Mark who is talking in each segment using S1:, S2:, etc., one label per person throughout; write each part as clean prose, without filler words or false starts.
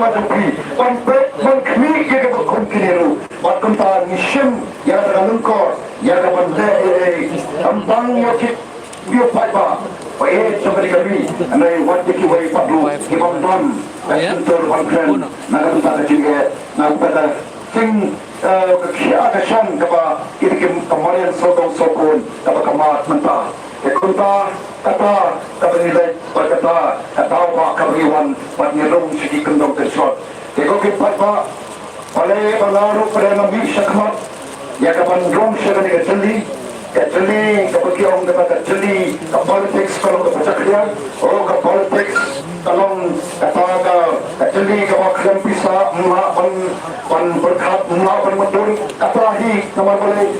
S1: jama jupi pampret mengkmi ye ke bukum kiniru bakum ta nishim ya dalam kor ya dalam deh tampang yakit bio paiba Wahai sampai kami, anda wajib kiwai padu, kiwam dam, sentur wangkren, nak kita juga, nak kita sing kia kesan kapa irikim kemarin sokong sokon kapa kemat mentah. Kunta kata nilai berkata kata apa kabriwan panyerung segi kendong tersot. Eko kipat pak, oleh pengaruh pada nabi syakmat, ya kapan rong syakani keceli. Keceli, kepekiong kata keceli, ke politics kalau ke pecaklian, ke politics kalau kata keceli ke makan pisah, pan berkat, pan medul, kata lagi nama boleh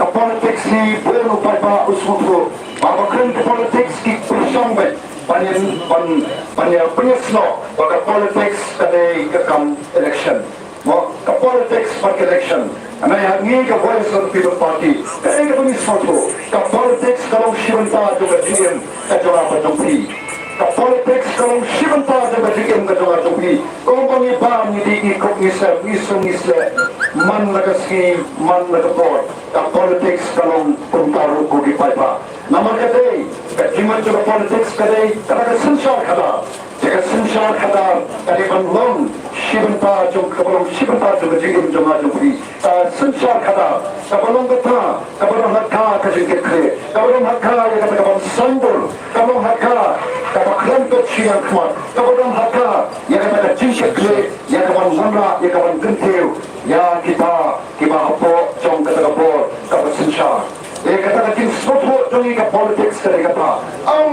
S1: ke politics ni boleh lupa usmutu, makan ke politics ki bersambut, panjang penyeslo, ke politics kadai kekam election, ke politics pakai election. Anda yang ni ke voice of the people party. Kaya ke punis foto. Ke politics kalau Shivanta juga diam kejualan berjumpi. Ke politics kalau Shivanta juga diam kejualan berjumpi. Kau panggil bang ni ikut ngisel, man nagaski, man nagapor. Ke politics kalau puntaru kugi paipa. Nama kadai, kejimat juga politics kadai, kadang sensor kada. Jika sensor kada, kadai banlong. Shivanta juga diam jama jumpi. Sensor kada, kabalong kata, kabalong hakka kajengkit kre, kabalong hakka yang kata kabang sandur, kabalong hakka, kabang kelempet siang kuat, kabalong hakka yang kata kajengkit kre, yang kabang manra, yang kabang gentil, ya kita apa, jom kata kabor, kabang sensor. Kata kajeng soto jongi ka politics kare kata,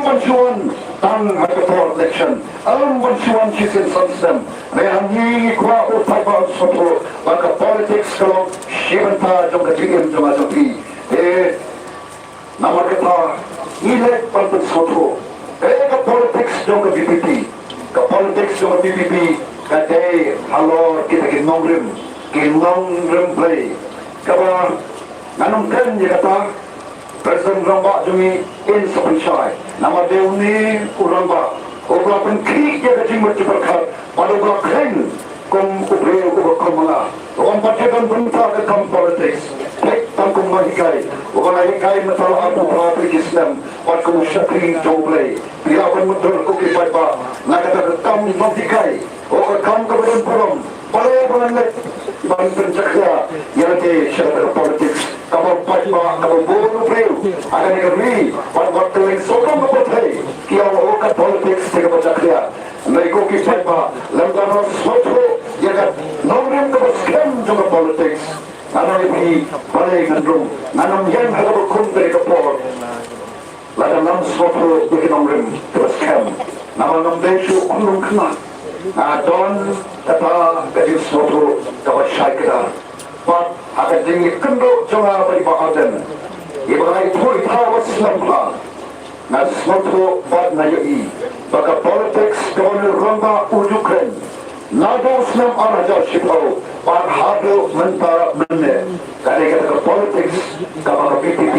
S1: bantuan tang hadapan election, bantuan chisin system, rehangi kuat utai bang soto, maka politics kalau Shivanta jom kajengim jom ajopi, nama kata ilek pantai soto, ka politics jom ke BPP, ka politics jom ke BPP, kadai halor kita kinongrim play, kaba nanong kan je kata Presiden Rambak jumi insufficient. Nama dia ni uramba. Orang penkrik dia kecil macam berkat. Pada orang keren kum ubre uberkamala. Orang pacaran bentar ke kam politics. Tek tangkum mahikai. Orang mahikai masalah apa perhati Islam. Pada syakri jauhlai. Bila pun betul kuki paipa. Nak kata kam mahikai. Orang kam kebetulan pulang. Pada penangat ban pencakya yang nanti syarat politik kamu paipa kamu bolu preu akan negeri pada waktu yang sokong kebetulan kia wakat politik sehingga pencakya mereka ki paipa lembaga suatu yang nomor kebetulan juga politik nanam ini balai ngandung nanam yang ada berkum dari kepor lada nam suatu yang nomor kebetulan nama desu kunung kena don kata gaji suatu dapat syaikiran but akan tinggi kenduk jangan beri bakadan ibarat itu itawa Islam na suatu bad na yoi baka politics kawan ramba ujukan nado Islam araja shipau but hado mentara menne kali kata politics kawan BPP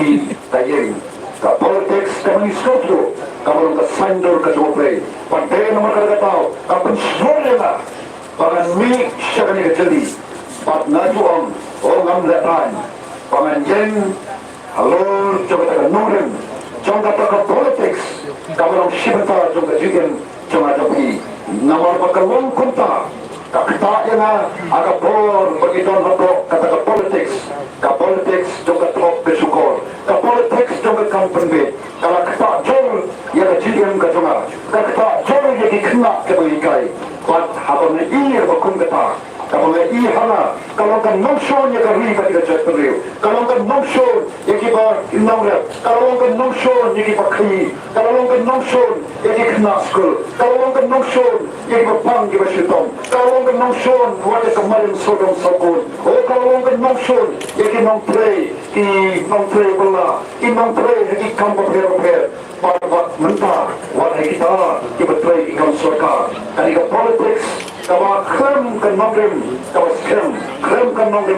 S1: tayeng ka politics kami suatu kawan ka sandur ka doble pantai nomor kata tahu kapan suara pangan mi syakani keceli pat najuang orang letan pangan jen halor coba tak nurin coba tak politics kawan Shivanta coba juga coba tapi nama bakalong kunta kakta yana agak bor begitu untuk kata politics ka politics coba top bersyukur ka politics coba kampanye kalau kata jor ya kecilian ka coba kata jor jadi kena kebaikai pat habang ini berkum kata kalau lagi hana kalau kan nongshon ya kari ketika jatuh kalau kan nongshon ya kita inamret kalau kan nongshon ya kita kai kalau kan nongshon ya kita kena school kalau kan nongshon ya kita pang kita syaitan kalau kan nongshon wajah kemarin sodom sakun oh kalau kan nongshon ya kita nong play bola nong play lagi kampak per pada mentah wajah kita play ikan surga ketika politics kalau krem kan nongrim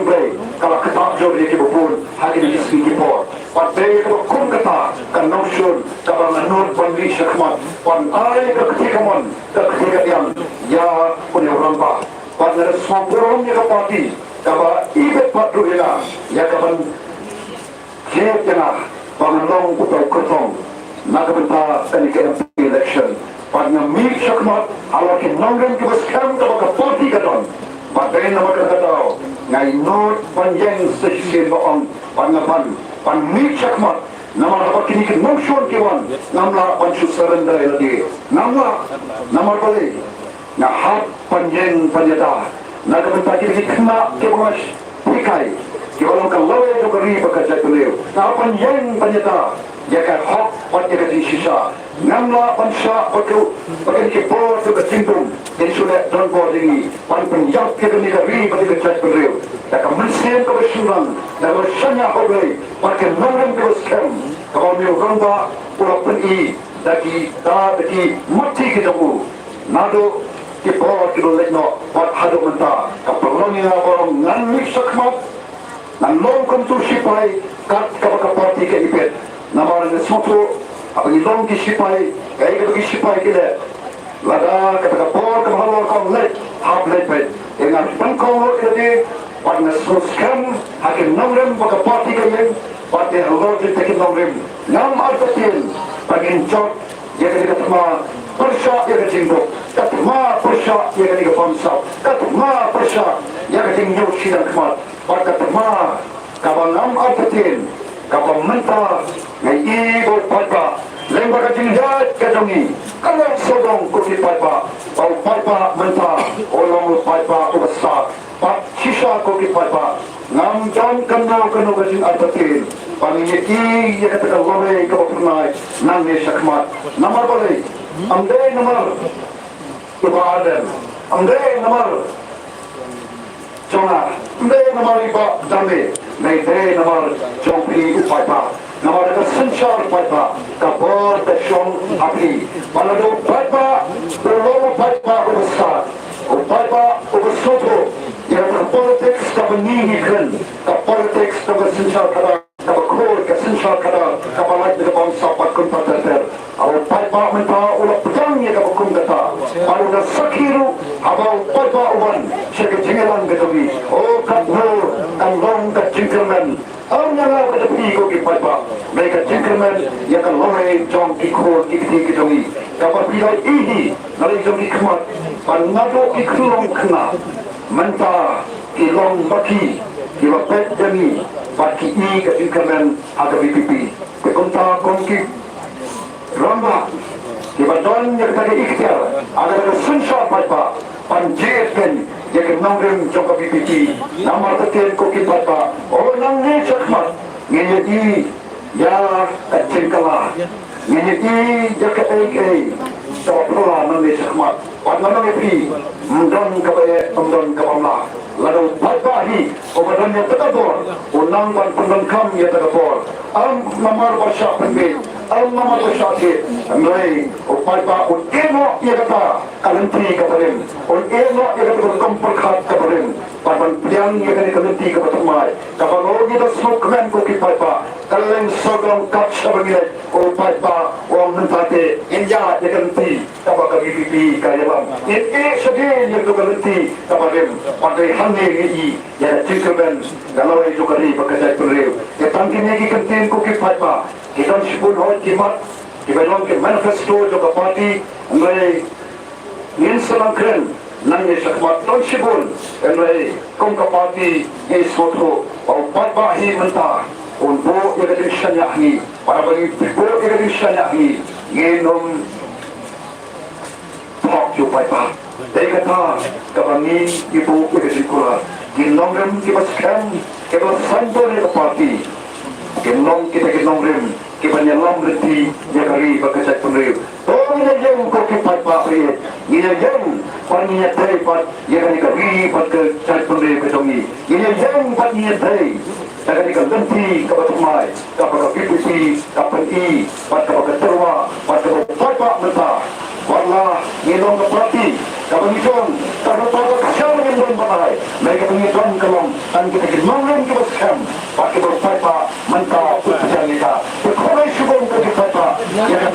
S1: play kalau ketak jor dia kibupun hari ini segi kipor partai kalau kum kata kan nongshun kabang anur pandi syakmat pan ai kekekamon kekekadian ya punya orang ba pan ada semua ya parti kaba ibet patu ya kaban siap jana pangalong utau kertong nakabenta kanika election pan mi syakmat alakin nongren kebaskan kaba parti kadon pakai nama kata ngai not panjang session boong pangapan pan mi syakmat nama apa kini ke nongshon kewan namla pancu surrender lagi nama boleh na hat panjang panjata nak bentar kita kena kemas pikai kalau kalau itu keri bekerja beliau na panjang panjata jika hak panjang di sisa namla pansha betul bagai kepor tu kecintum dan sudah transport ini pan penjat kita ni keri bekerja beliau dan kemensian kebesuran dan bersanya boleh pakai nongeng teruskan kalau ni orang ba pulau peni daki mati kita bu nado kepor kita lekno pat hadu menta kapalongnya orang ngan sakmat nan long kontu sipai kat kapati ke ipet namar ne soto apa ni long ki sipai kai ke sipai kile lada kata kapor ke halor kong let hab let pet dengan pangkong ke pat ne soskan hakin nomrem baka parti ke yen pat ne halor ke tekin nomrem nam artatin pagin chot dia kata sama persya dia kecingkuk katma persya dia kata pamsap katma persya dia kata nyok sidang kemat katma kabanam artatin kabam menta ngai ibo papa lembaga jinjat kadongi kalau sodong kuki papa au papa menta olong papa ubasa pak sisa kuki papa ngam jon kano gajing artatin pangini ia kata lore ke pernai nang ne sakmat namar boleh amde namar ibadan amde namar Jonah, amde namar iba dame nei de namar jompi upaipa namar ka sanchar paipa kapor de shong api balado paipa lolo paipa ubasa upaipa ubasoto ya politics ka bani kan ka politics ka sanchar kada kabakor ka sanchar kada kabalai de bangsa patkun pater au paipa menta ula pedang ya kabakum kata baru da sakiru abau paipa uban seke jingelan gadomi o katno kanlong ka jinkerman au nyala ka tepi ko ki paipa mereka jinkerman ya kan lore jong ki ko ki gadomi kabar pilai ini nalai jong ki kemat panado ki kulong kena menta ki long baki ki wapet demi baki i ka jinkerman aga BPP ke konta kongki Ramba, kibadon yang tadi ikhtiar, ada sunshine paipa, panjatkan, yang nongrim jangka BPT, nama terkait koki paipa, oh nangnya cakmat, ngejadi ya kacil kalah, ngejadi ya keai, tak perlu nangnya cakmat, pada nangnya pi, mendon kabamlah, lalu paipa hi, obadan yang terkabur, unang pan pendengkam yang terkabur, namar basya penbit. Nama bersyarat, mulai upaya eno ia kata kalenti kaparin, eno ia kata komperkat kaparin, papan piang ia kata kalenti kapatamai, kapal kita sokmen koki papa, kaleng sogong kat sabangilai, upaya orang mentate, inja ia kalenti, kapal BPP kayalam, sedih ia kalenti kaparin, pakai hangi ini, ia cingkemen, kalau itu kali bekerja perlu, ia tangkin lagi kantin koki papa. Kita sebut hal kimat, kita dalam manifesto juga parti, mulai inselangkren, nangis sakmat ton sebut, mulai kongka parti ini suatu, au parti mentah, untuk yang disyanya ini, para bagi untuk yang disyanya ini, genom talk you parti. Dari kata kami ibu yang sekolah, genom kita sekarang kita santur di parti, genom kita genom kibanyalam reti jagari bakasat penriu oh ina jeng ko kipat pa priet ina jeng paniya tay pat yagani kari pat ke chat penriu ketongi ina jeng paniya tay yagani ka ganti kabatumai kapag PPC kapan i pat kapag terwa pat kapag pa menta wala ngilong kapati kapag itong kapag kasyang ngilong bahay may kapag itong kalong ang kita ginmangin kibaskam pat kapag pa menta pagkasang ita kulay subong koki papa yang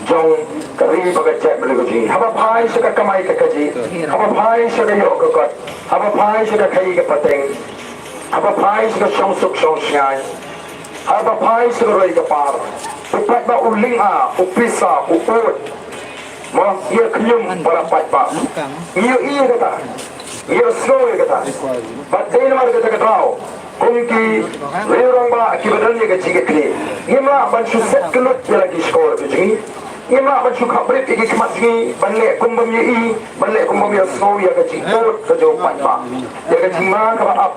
S1: jong kari bagacek berguji haba pai suka kamai ke kaji haba pai suka yok ke kot haba pai suka kai ke pateng haba pai suka song suk song syai haba pai suka roi ke par upat ba uling a upisa uput mo ia kenyum para pat ba ia kata ia slow kata batin mar kata katau Kungki lorong ba akibatnya ke jika kini ngimla ban suset kelut dia lagi sekolah begini ngimla ban suka berit iki kemat sini banlek kumbam ye banlek kumbam ya snow ya ke jikut ke jauh pat ba ya ke jima ke ap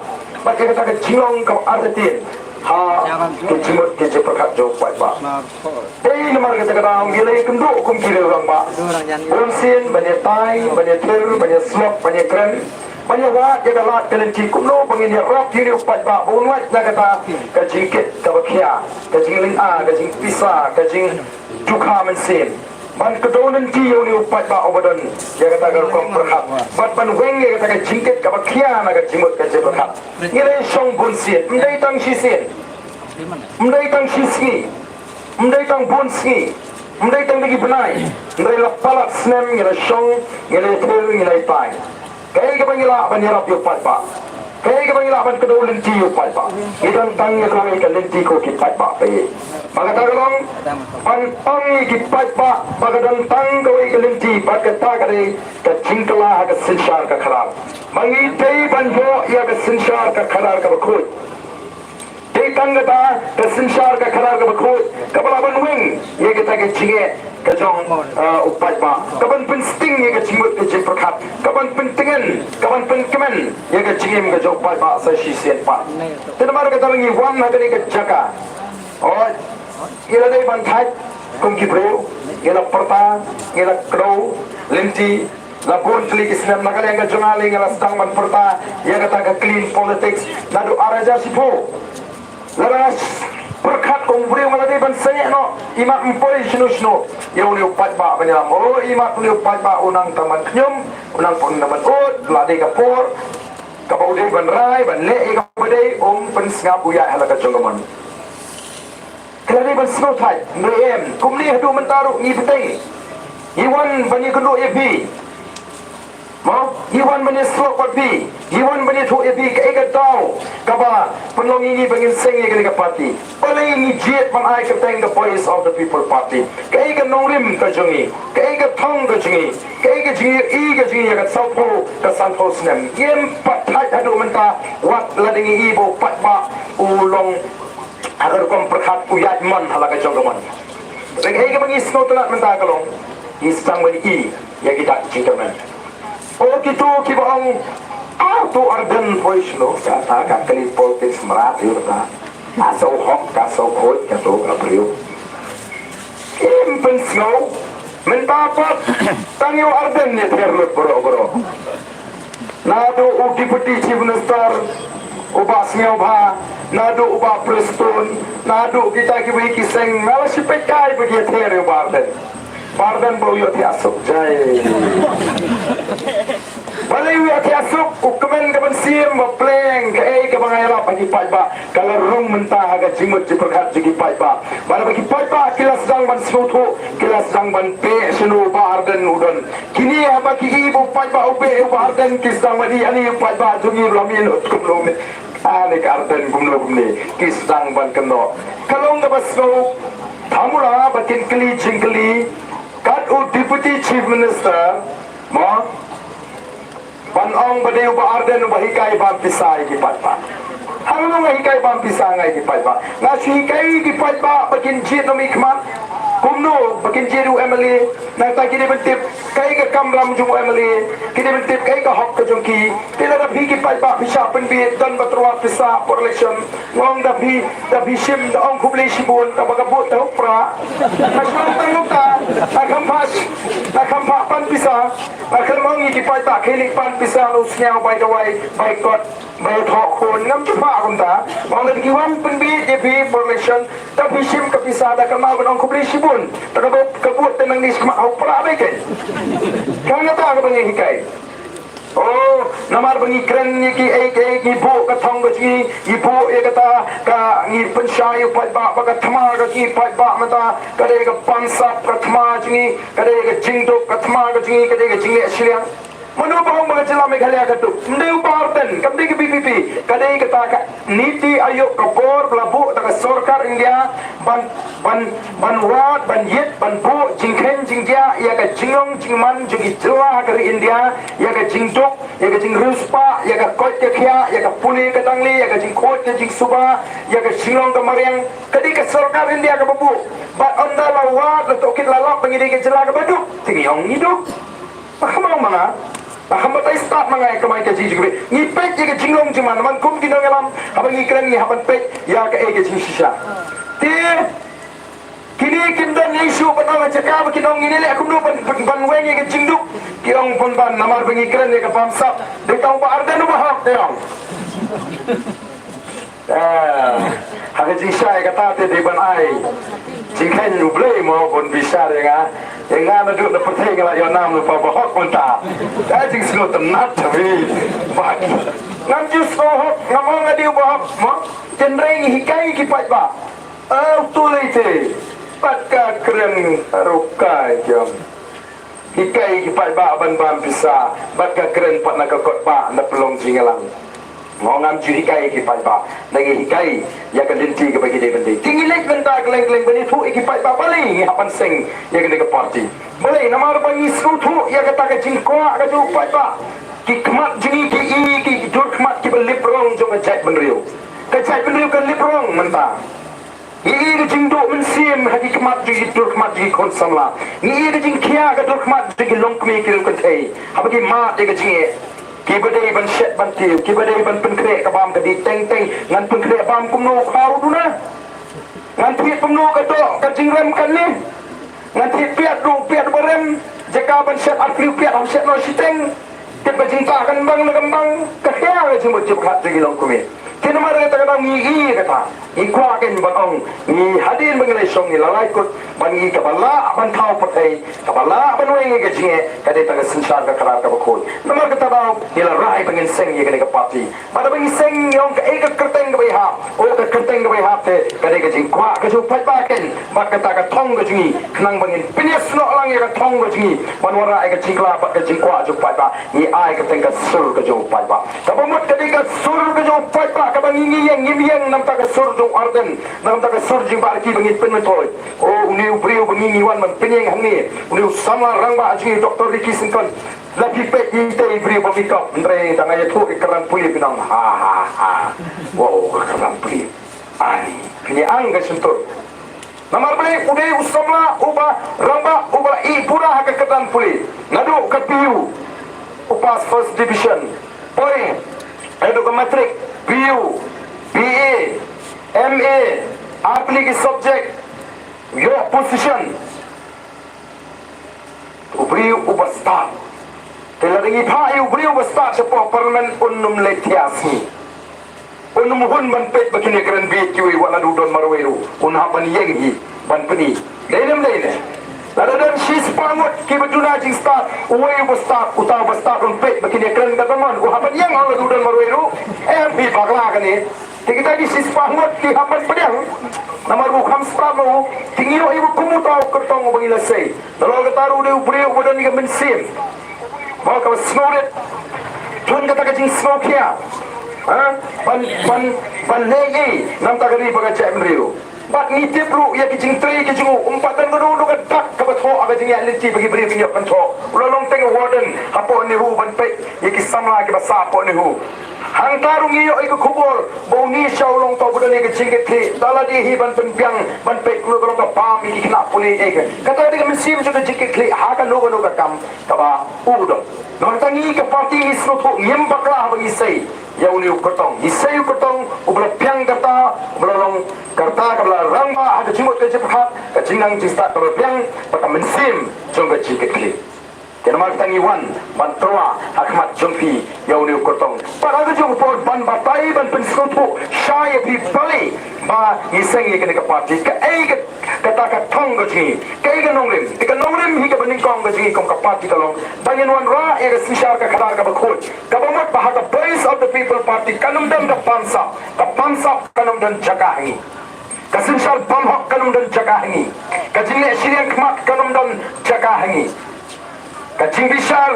S1: pakai kata ke jilong ke artin ha ke jimut ke jepakat jauh pat ba dei nomor kata kata ngilai kenduk kungki lorong ba bonsin banyak tai banyak ter banyak slop banyak keren banyak wat jaga lat kelenci kumno pengin ya rok diri upat ba bunwat jaga ta kajingkit kabakia kajingling a kajing pisa kajing juka mensin ban kedonan ti ni upat ba obadan jaga ta gar kom perhat bat ban weng jaga ta kajingkit kabakia na kajimut kajebakat ngile song bunsin mdai tang sisin mdai tang sisni mdai tang bunsi mdai tang lagi benai mdai lapalak snem ngile song ngile ter ngile tai kaya ka bangila banyarap yung patpa kaya ka bangila ban kedo lenti yung patpa itang tangya kawin ka lenti ko ki patpa paye magatagalong pangi ki patpa magadang tang kawin ka lenti pagkata ka rin ka chingkala ka sinsyar ka karar mangitay banjo iya ka sinsyar ka karar ka bakut day tanggata ka sinsyar ka karar ka bakut kabalaban wing iya kita ka chinge kajong upat ba kaban pensting ya ka chimut ka jiprakat kaban pentingan kaban penkemen ya ka chingim ka jong upat ba sa sisen pa tenamar ka talangi wan na ka jaka oh ila dai ban thai kum ki bro ila perta ila kro lenti lapun tli kisnam nakal yang ka jongali ngala stang ban perta ya ka clean politics nadu araja sipo laras perkat kumbri maladi ban sanya no imat empoi sinu yang ni upat ba banyalam oh imat ni upat ba unang taman nyum unang pun taman ut ladi kapur kapaudai ban rai ban le kapaudai pen sngap uya halaka jonggaman keladi ban snow thai mrem kumni hadu mentaru ni penting iwan bani kendu epi mau iwan bani slok wat bi iwan bani thu epi ka ega tau kaba penlong ini bangin seng ye ka party paling ni jet pan ai ka teng the voice of the people party ka ega nongrim ka jongi ka ega thong ka jongi ka ega jingi i ka jingi ka saupo ka santo snem yem pat thai hadu menta wat ladingi ibo pat ba ulong agar kom perkhat uyat man halaka jonggaman reng ega bangi snow telat menta kalong isang bani i ya kita cingkaman oh gitu kibaong auto arden voice kata kakali politis merat yurta asau hok kasau khoi kasau abriu impen snow mentapat tangyo arden ne terlut boro nado deputy chief minister uba sngobha nado uba preston nado kita kibai kiseng mala sipekai bagi tere barden bau yo tiasuk jai balai yo tiasuk ukumen kapan sim pleng ke bangayala bagi pajba kalau rong mentah aga jimut jiperhat jigi pajba bala bagi pajba kilas dang ban snoto kilas dang ban pe sunu barden udon kini apa ki ibu pajba ube barden kis dang madi ani pajba jungi lamin utkum lomin ane karden gumne kis dang ban keno kalau ngabas snow thamura bakin kli jingkli kat deputy chief minister mo ban ong bade uba arden uba hikai bam pisai ki patpa hangno hikai bam pisai ki patpa na hikai ki patpa bakin jit no mikmat kumno bakin jiru emily na ta kini bentip kai ka kamram jung emily kini bentip kai ka hok ka jungki tila da bhi ki patpa pisha pen bi dan batrwa pisa for election ngong da bhi sim da ong kubli sibun ka baga bot ta upra masang tangukta akam pan pisa akal mongi ki patpa khilik pan pisa no snyao by the way by god by thok khon ngam chupa kumta mong da ki wan pen bi je bhi for election da bhi sim ka pisa da kama ong kubli sibun terus kebut tenang ni semua upra baik kan kata ka bang hikai
S2: Oh, namar bangi keren ni ki ibu katong ki ibu kata ka ni pensai upat ba ka thama ki pat ba mata kade ka pansa prathama jingi kade ka jingdo kathama jingi kade ka jingi asliang manu bahong mga jila Meghalaya katu ndeu barten kamdi ke BPP kade kata ka niti ayok kapor belabu ta sarkar India ban wat ban yet ban bu jingkhen jingja ya ka jinglong jingman jugi jela dari India ya ka jingdok ya ka jing ruspa ya ka kot ke khia ya ka puli ka tangli ya ka jing kot ke jing suba ya ka jinglong ka mariang kade ka sarkar India ka babu bat onda lawat la tokit lalak pengidi ke jela ka badu tingiyong hidup makamang mga hamba tay start mga kamay ka jiji gabi ni pek ya ka jinglong jiman man kum kinong alam habang ikran ni haban pek ya ka ege jing shisha ti kini kindan isu panang cakap kinong ini le aku nu ban weng ya ka jingduk kiong pun ban namar bang ikran ya ka pamsap de tau ba arda nu bahak deong haka jisha ya kata te de ban ai jingkhen nu blei mo pun bisa ya yang na duduk na perteng la yo nam lu pa bahok pun ta da jing sno tenat tapi bak ngam ju so ngamong ngadi bahok mo jenreng hikai ki pat ba tu leite pat ka keren rokai jam hikai ki pat ba ban ban bisa bat ka keren pat na ka kot ba na pelong jingalang ngam ju hikai ki pat ba lagi hikai ya kan dinti ke bagi dia benda tingilek benda geleng-geleng benda tu ki pat ba balik hapan sing ya kan ke parti boleh nama bagi sku tu ya kata ke jingkwa ka ju pat ba ki kmat jingi ki jur kmat ki belip rong jo ka jat benriu ka jat benriu kan lip rong menta ni ke jingdo mensim hadi kmat ji jur kmat ji kon samla ni ke jingkia ka jur kmat ji longkmi ki kan thei habagi ma de ka jingi ki badai ban shet ban tiu ki badai ban penkre ka bam ka di teng ngan penkre bam kumno khau tu na ngan thiet kumno ka to ka jingrem kan ni ngan thiet piat barem jaka ban shet akriu piat am shet no siteng ke ba jingta kan bang na gambang ka kya ga jing bojib khat ji long kumi kena mara kata kata ngi kata ikwa ken ban ong ni hadin mengenai song ni lalai kut ban ngi kabala ban thau patai kabala ban weng ke jinge kade ta sensar ka karar ka bakoi nomor kata ba ila rai pengen seng ye kene ka parti pada bengi seng yong ka ek kerteng ka bai ha o ka kerteng ka bai ha te kade ka jing kwa ka ju pai ba ken ba kata ka thong ka jingi khnang bangin pinyas no lang ye ka thong ka jingi ban wara ai ka jingla ba ka jing kwa ju pai ba ni ai ka teng ka sur ka ju pai ba ka bomot kade ka sur ka ju pai ba ka bangi yang ngimyang nam ta ka sur ju arden nam ta ka sur jing ba ki bangit pen toy o uniu priu bangi wan man penyeng hangi uniu sama rang ba jingi doktor Ricky Sinton lagi pek ite priu pamikap ndre tanga ya tu keran puli pinang ha wow keran puli ani kini ang ka sentur namar beli udai usamla uba ramba uba i pura ha ka keran puli nadu ka piu upas first division point edu ka matric PU, BA, MA, applicable subject, your position. Ubri ubastat. Teladingi pai ubri ubastat sepo parlemen unum letiasi. Unum hun ban pet bakini keren BQ wala dudon marweru. Unha ban yengi ban peni. Lenem lene. Ladan sis pangut ki baduna jing start uwe ubastat utaw bastat un pet bakini keren kataman unha ban yang ala dudon marweru. MP bagla kan ni kita di sis pangut ki hapan pedang nama rukham spramo tingiro ibu kumutaw kertong bangila say dalo kataru de ubri udan ni mensim mau ka snoret tun kata ka jing snokia ha pan legi nam ta gari baga cek mriu bat ni tipru ya ki jing tri ki jingu umpatan godo ka dak ka batho aga jing aliti bagi bri pinyo kan tho ulong teng warden apo ni hu ban pe ya ki samla ki basa apo ni hu hangtarung iyo iku kubur bongi shaulong to budan ke jingeti dala di hiban penpiang ban pe klu golong ka pam iki kena puli eke kata dia mensim sudah jingeti ha ka logo no ka kam kaba udo non tangi ke parti isno to nyem bakla bagi sei ya uni ukotong isei ukotong ubla piang kata belong kata kabla rangba ada jimot ke jephat ka jingang jista ka piang pata mensim jongga jingeti Kenapa tangi wan bantua Ahmad Jompi yauni ukotong para jong por ban batai ban penskutu syai pi bali ba ngiseng ni kene ka party ka ai ka kata ka thong ka ji kai ka nongrim hi ka baning kong ka ji kong ka party ka long bangin wan ra e ka sishar ka khadar ka bakhot ka bamat ba ka voice of the people party kanum dan ka pansa kanum dan jagahi ka sishar bam hok kanum dan jagahi ka jinne shirian khmat kanum dan jagahi ka jingbishar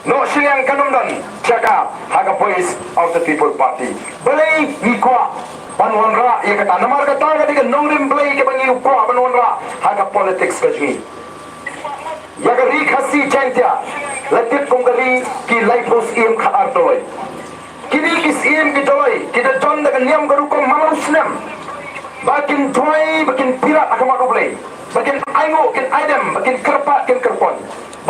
S2: no shirian kanum dan jaga haga voice of the people party balai ni kwa Banwan ra ya kata namar kata ka diga nongrim blai ke bangi ukwa banwan ra haga politics ka ji ya ga ri khasi chantia latip kongari ki life was im khar toy kini kis im ki toy kita jon daga niam garu ko malusnem bakin toy bakin pirat akama ko blai bakin aingo kin aidem bakin kerpa kin kerpon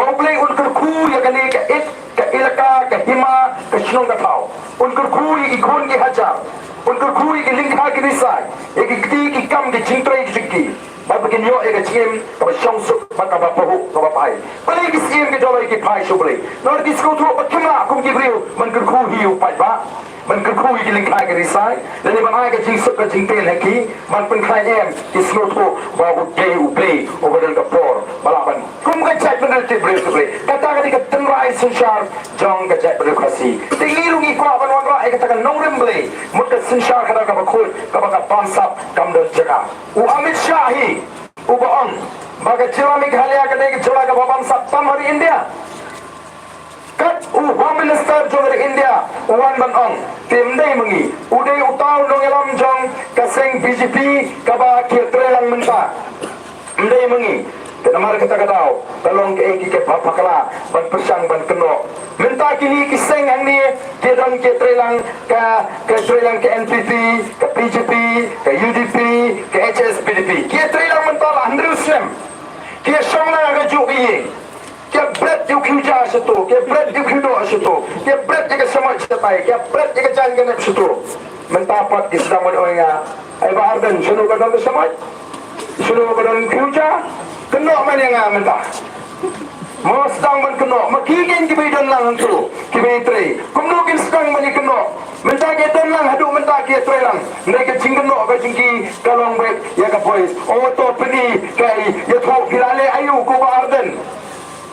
S2: bau blai un kerku ya gani ka it ka ilaka ka hima ka shnong ka thau un kerku ki khon ki hajar उनकर खूरी की लिंखा की रिसाई एक इकती की कम की चिंतरे की चिक्की बाबकिन यो एक चिम कब शंसु बका बापहु कब पाई बले की सीम के डॉलर की पाई शुबले नॉर किसको तो बकिमा कुम की ब्रियो मनकर खूही उपाय बा मनकर खूही की लिंखा की रिसाई लेने बनाए के चिंसु का चिंतेन है की मन पन खाई एम किसको तो बाबु गए उपले ओवरल का पोर बलाबन कुम का चैट बदल ते ब्रियो शुबले कता का दिका तनराई संसार जंग का चैट बदल खसी तेगी रुगी को अपन वन रा एक तक नौरम बले मुट संसार खदा का बखोल कब का पांसा कम दर जगह उ अमित शाह ही Ubang, bagai cila Meghalaya kena ke cila ke babam satpam hari India. Kat Home Minister jo dari India, Wan Ban Ong, tim dai mengi, udai utau dong elam jong kaseng BJP kaba kietre lang mentah. Dai mengi, kenamar kata tau, tolong ke eki ke pakala, ban persang ban keno. Mentah kini kiseng yang ni, dia dong kietre lang ke NPP, ke BJP, ke UDP, ke HSPDP. Kietre lang mentah lah, Andrewsem. Kia shong lang agak juk iye. Kia berat dia kuja situ, kia berat dia kudo situ, kia berat dia kesamaj setai, kia berat dia kejan genep situ. Mentah pat Islam orang ai bahar dan sunu kadang kesamaj, sunu kadang kuja, kena mana yang mentah. Mas sedang ban kena, makikin kibidan lang tu, kibitri. Kumnukin sedang bani kena, mentah kitan lang, hadu mentah kitre lang. Mereka cingkeno ke cingki kalong bet ya ke boys. Oh to peni kai ya tho filale ayu ko barden.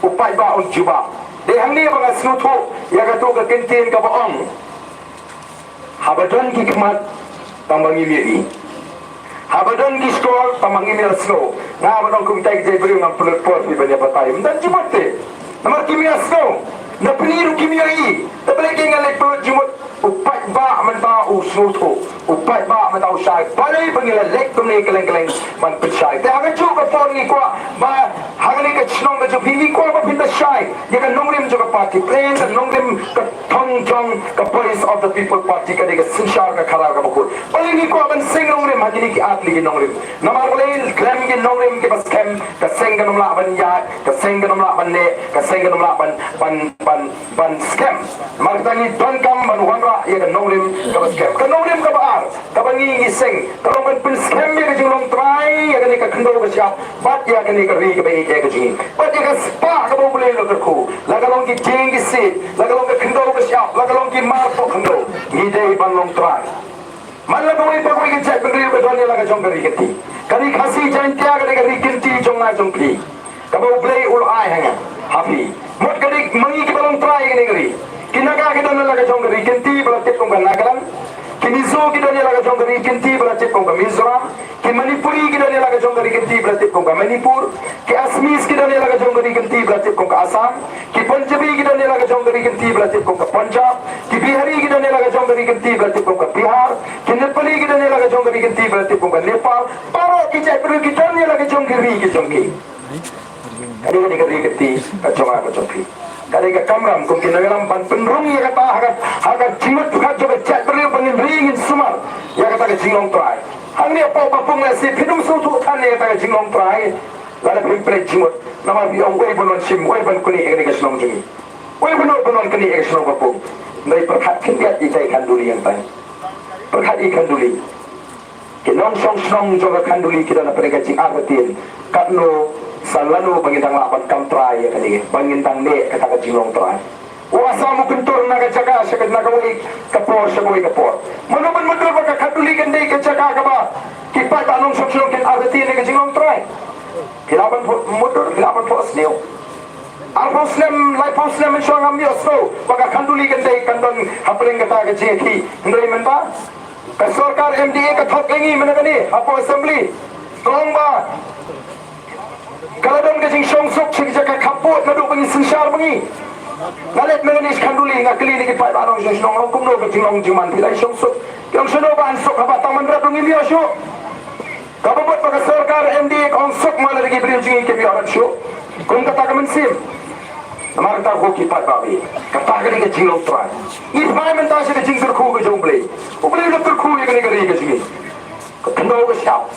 S2: Upai ba on juba. De hangni bang snutu ya ka to ke kentin ka baong. Habadan ki kemat tambangi miri. Habadan ki skor tambangi miri snow. Na badong kum tai jai beri ngam pulut pot bi banyak batai. Dan jumate. Namar kimia snow. Na peniru kimia i. Tabale ke ngalek pulut jumut. Upai ba menta usnutu. Upai ba menta usai. Balai pangila lek tumne keleng-keleng man pechai. Te haga juga pon ni kwa ba hagani ka chnong ka jo phini kwa ba pinda shai. Ya ka nongrim jo ka party plan ka nongrim ka thong jong ka voice of the people party ka de ka sinshar ka khara ka bakul. Balai ni kwa ban sing nongrim hagini ki atli ki nongrim. Namar balai gram ki nongrim ki bas kem ka sing ka nomla ban ya ka sing ka nomla ban ne ka sing ka nomla ban scam. Marta ni don kam ban wan ya ka nongrim ka bas kem. Ka nongrim ka baar ka bangi ngising kalau ban pin scam ya ka jinglong try ya ka ni ka khndo ka siap bat ya ka ni ka ri ka bai ya ka jing. Bat ya ka spa ka bo boleh lo ka khu. Lagalong ki jing ki sit, lagalong ka khndo ka siap, lagalong ki mar to khndo. Ni dei ban long try. Malah kau ini pakai kecek beri betul laga jong kari keti. Kari khasi jantia kari kari kenti jong na jong pi. Kau boleh ul ai hanya happy. Mut kari mangi ki balong try kini kari. Kinaga kita laga jong kari kenti belatip kong kan nagalan. Kinizo kita laga jong kari kenti belatip kong kan Mizoram. Ki Manipuri kita laga jong kari kenti belatip kong kan Manipur. Ki Asmis kita laga jong kari kenti belatip kong kan Assam. Ki Punjabi kita laga jong kari kenti belatip kong kan Punjab. Ki Bihari kita laga jong kari kenti belatip kong kan Bihar. Ki Nepali kita laga jong kari kenti belatip kong kan Nepal. Paro ki cai perlu kita laga jong kari ki jong ki. Kari kari kenti kacong kacong ki. Kari ka kamram kung kinagalang ban penrung ya kata hagat jimat bukan coba cek perlu pengin ringin sumar ya kata ka jinglong try. Hang ni apa papung na si pinum sutu kan ya kata ka jinglong try. Lada pimpre jimut nama biong way bonon sim way ban kuni ikani ka sinong jingi. Way bonon kuni ikani sinong papung. May perkat kindiat ikai kanduli yang tanya. Perkat ikan duli. Kinong song joga kanduli kita na pereka jing arbatin. Katno selalu bangintang lapan kam try ya kali bangintang ne kata ka jinglong try Uasa mo kuntur naga jaga sa naga uli kapor sa uli kapor. Manuman mundur baka katuligan day ka jaga ka ba? Kipat anong soksyon kin Argentina ka jingong try. Kilaban mundur, kilaban po asniyo. Ang Muslim, like Muslim in Shuang Amni Oslo, baka kanduligan day kandon hapeling kata ka JT. Hindi man ba? Kasorkar MDA ka thok ingi managani, hapo assembly. Kong ba? Kaladon ka jing syong sok sige jaga kapot madu pangi sensyal pangi. Ngalit menganis kanduli ngakili ni kipai barong syong syong long kumno ka jing long jiman pilai syong sok. Yang syong ba ansok habatang manradong ilio syok. Kababot baka sorkar MDA kong sok mana lagi beri jingi kemi orang syok. Kung kata ka mensim. Namar kata ko kipat babi. Kata ka ni ka jing long try. Ifay menta siya ka jing terku ka jong blay. Ublay na terku ya ka ni ka rin ka jingi. Kendo ka syap.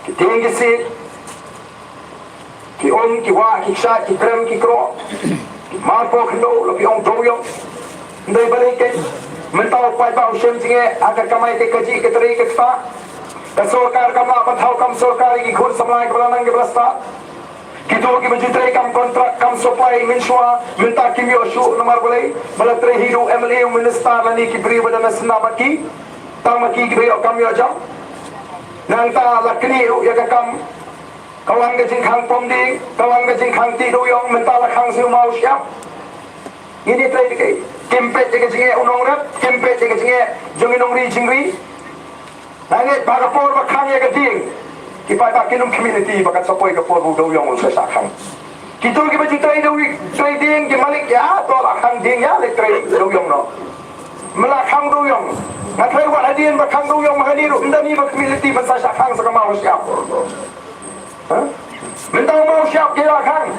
S2: Kitinggi si ki om, ki wa, ki sha, ki krem, ki kro ki marpo kendo, labi ong doyong ndai balik ke mentau pai bau shem jinge agar kamai ke kaji ke teri ke sta ka sorkar kama bathau kam sorkari ki khur samlai ke balanang ke brasta kito ki menjitrai kam kontrak kam supply minshwa minta kimio shu nomor boleh balatre hiru MLA minister lani ki beri badana senabaki tamaki ki beri kam yo jam nangta lakni ya kam kawan ke jing khang pom ding kawan ke jing khang ti do yong mentala khang siu mau siap ini trai ke kempet ke jing unong rap kempet ke jing jong inong ri jing ri nange baga por ba khang ya ke ding ki pa ba kinum community ba ka sopoi ke por bu do yong sa sa khang kitu ke ba jing trai do trai ding ke malik ya to la khang ding ya le trai do yong no mala khang do yong ngathai wa hadien ba khang do yong ma hadiru ndani ba community ba sa sa khang sa ka mau siap mentang mau siap kira kan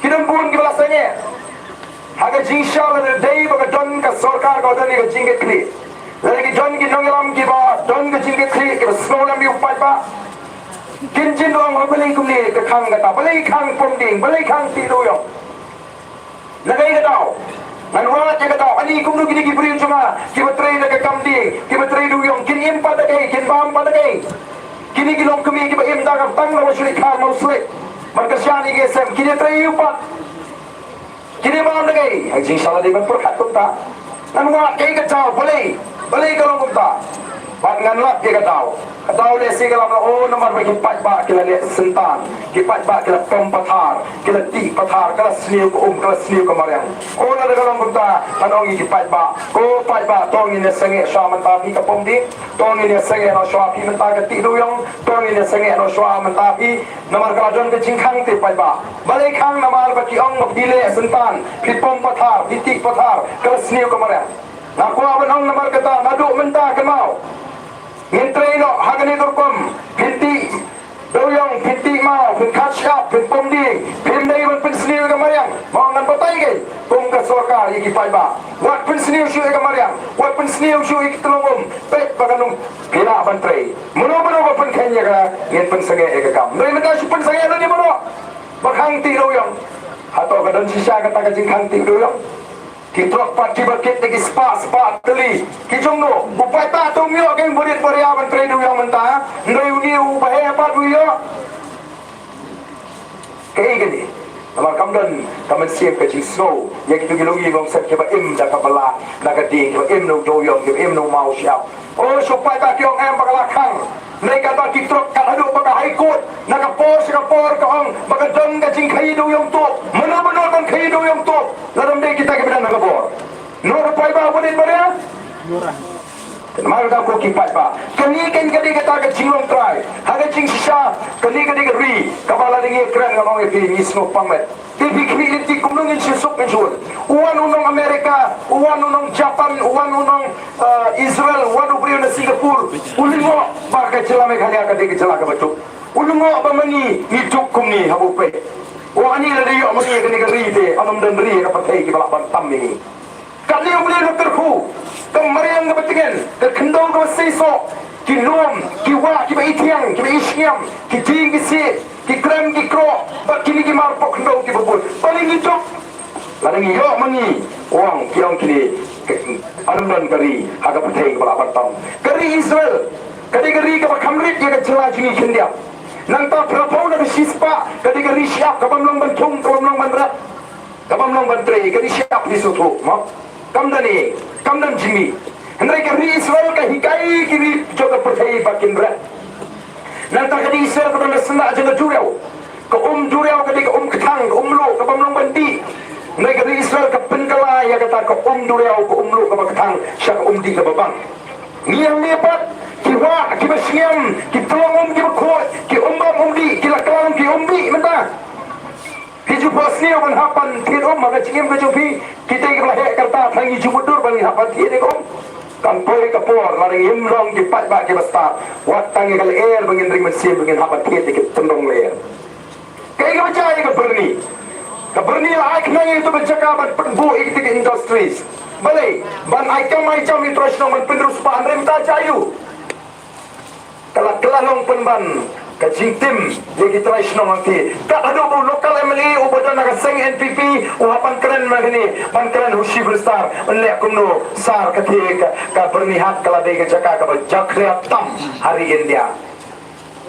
S2: kirim pun ke belasanya haga jinsha le dei baga don ka sarkar ka don ke jinge kli lagi don ki nongelam ki ba don ke jinge kli ke snolam yu pai ba kin jin dong ho beli kum ni ke khang ka ta beli khang pom ding beli khang ti do yo lagai ka tau nan wa ke ka tau ani kum nu ki ki bri chuma ki batrai le ka kam ding ki batrai do yo kin im pa da ke kin bam pa da ke kini kilom kami kiba im daga tang na wasuli khar mau sule markasyani ke sem kini trai upat kini mam nagai ajing sala de ban perkat kunta nan wa ke ka tau boleh kalong kunta bat ngan lap ke ka tau le si kalam oh nomor bagi pat ba kila le sentan kipat ba kila pom pathar kila ti pathar kala sniu ko kala sniu ko mariang oh na de kalong kunta tanong kipat ba ko pat ba tong ni sange shaman ta pi ka pom di tong ni sange no shwa pi men ta ka ti do yong tong ni sange no shwa men ta pi nomor kala jon ke jingkhang te pat ba balai khang nomor ba ki ong mo dile sentan pi pom pathar pi ti pathar kala sniu ko mariang na ko aban ong nomor kata nadu men ta ka mau ngintray no hagani durkom pinti doyong pinti mau pin catch up pin pomdi pin dai ban pin sniu ga mariang mau ngan patay gay kung ka sorkar iki pai ba wat pin sniu shu ga mariang wat pin sniu shu ik tulungum pet baganung pila ban tray muno ba pin kanya ga ngin pin sange ga kam dai mata shu pin sange ni muno bakhang ti doyong hato ga don sisa ga ta ga jing khang ti doyong kitrok pati berkit lagi spa teli kijongno bupai ta tu mio geng burit beria menteri du yang mentah ndai uniu bahaya apa du yo kei gini namar kamdan kamen siap ke snow ya gitu gilungi gong set ke ba im da kabala naga ding ke im no do yong ke im no mau siap oh supaya ta kiong em bagalakang mereka tak kitrok kat hadu baka high court naga pos ka por ka ong baka dong ka jing khai do yong to menur kan khai do yong to laram de kita ke bidan naga por nur pai ba bodin bare nurah mar da ko ki pai ba kani ken kadi kata ka jingong try haga jing sisa kani kadi ka ri kabala dingi kran ka mong e ni sno pamet ti bikri ti kumnong in sisok en jul uwan unong Amerika uwan unong Japan uwan unong Israel uwan ubrio na Singapore ulingo baka celame kali ka de cela ka batu ulingo ba mani ni tuk kumni habu pe wa ani la de yo mani kani ka ri de amam dan ri ka patai ki bala ban tam ni kali ubli dokter khu kemariang ka batingan ka kendong ka seiso ki nom ki wa ki ba itiang ki ba ishiam ki jing ki si ki krem ki kro ba kini ki mar pok ndo ki bubul paling itu ladang yo mani wang kiong kini anam dan kari haga patai bala bantam kari Israel kari ka ba kamrit ya ka cela jingi kendia nang ta prapau na sispa kari siap ka bamlang bantung ka bamlang banrat kabam long bantri kani siap di sutu mo kamdani kamdan jimi hendrai kari Israel ka hikai kiri joga percaya bakin berat nanti kani Israel ka sendak jaga jurau ka jurau kani ka ketang ka lo kabam long banti hendrai kari Israel ka penkala ya kata ka jurau ka lo ka ketang syak di ka babang ngiam lepat kiwa kibasngam kitolong kibakot ki di kilakalang ki di mentah hiju pasni on hapan thir maga chingem ka jopi kita ke lahe karta thangi jubudur bani hapan thir ko kan poi ka por lari imlong ki pat ba ki basta wat tangi kal air bangin ring mesin bangin hapan thir ki tendong leer kai ka baca ka berni la ak nangi tu baca ka ban bu iktik industries bale ban aikam mai cham introsno man pendrus pa andrem ta cayu kelalong penban kajing tim yang kita isno nanti tak ada bu lokal MLA ubadan naga seng NPP uhapan keren magni pan keren hushi berstar menlek kumno sar ketika ka bernihat kala de jaka ka jakre tam hari India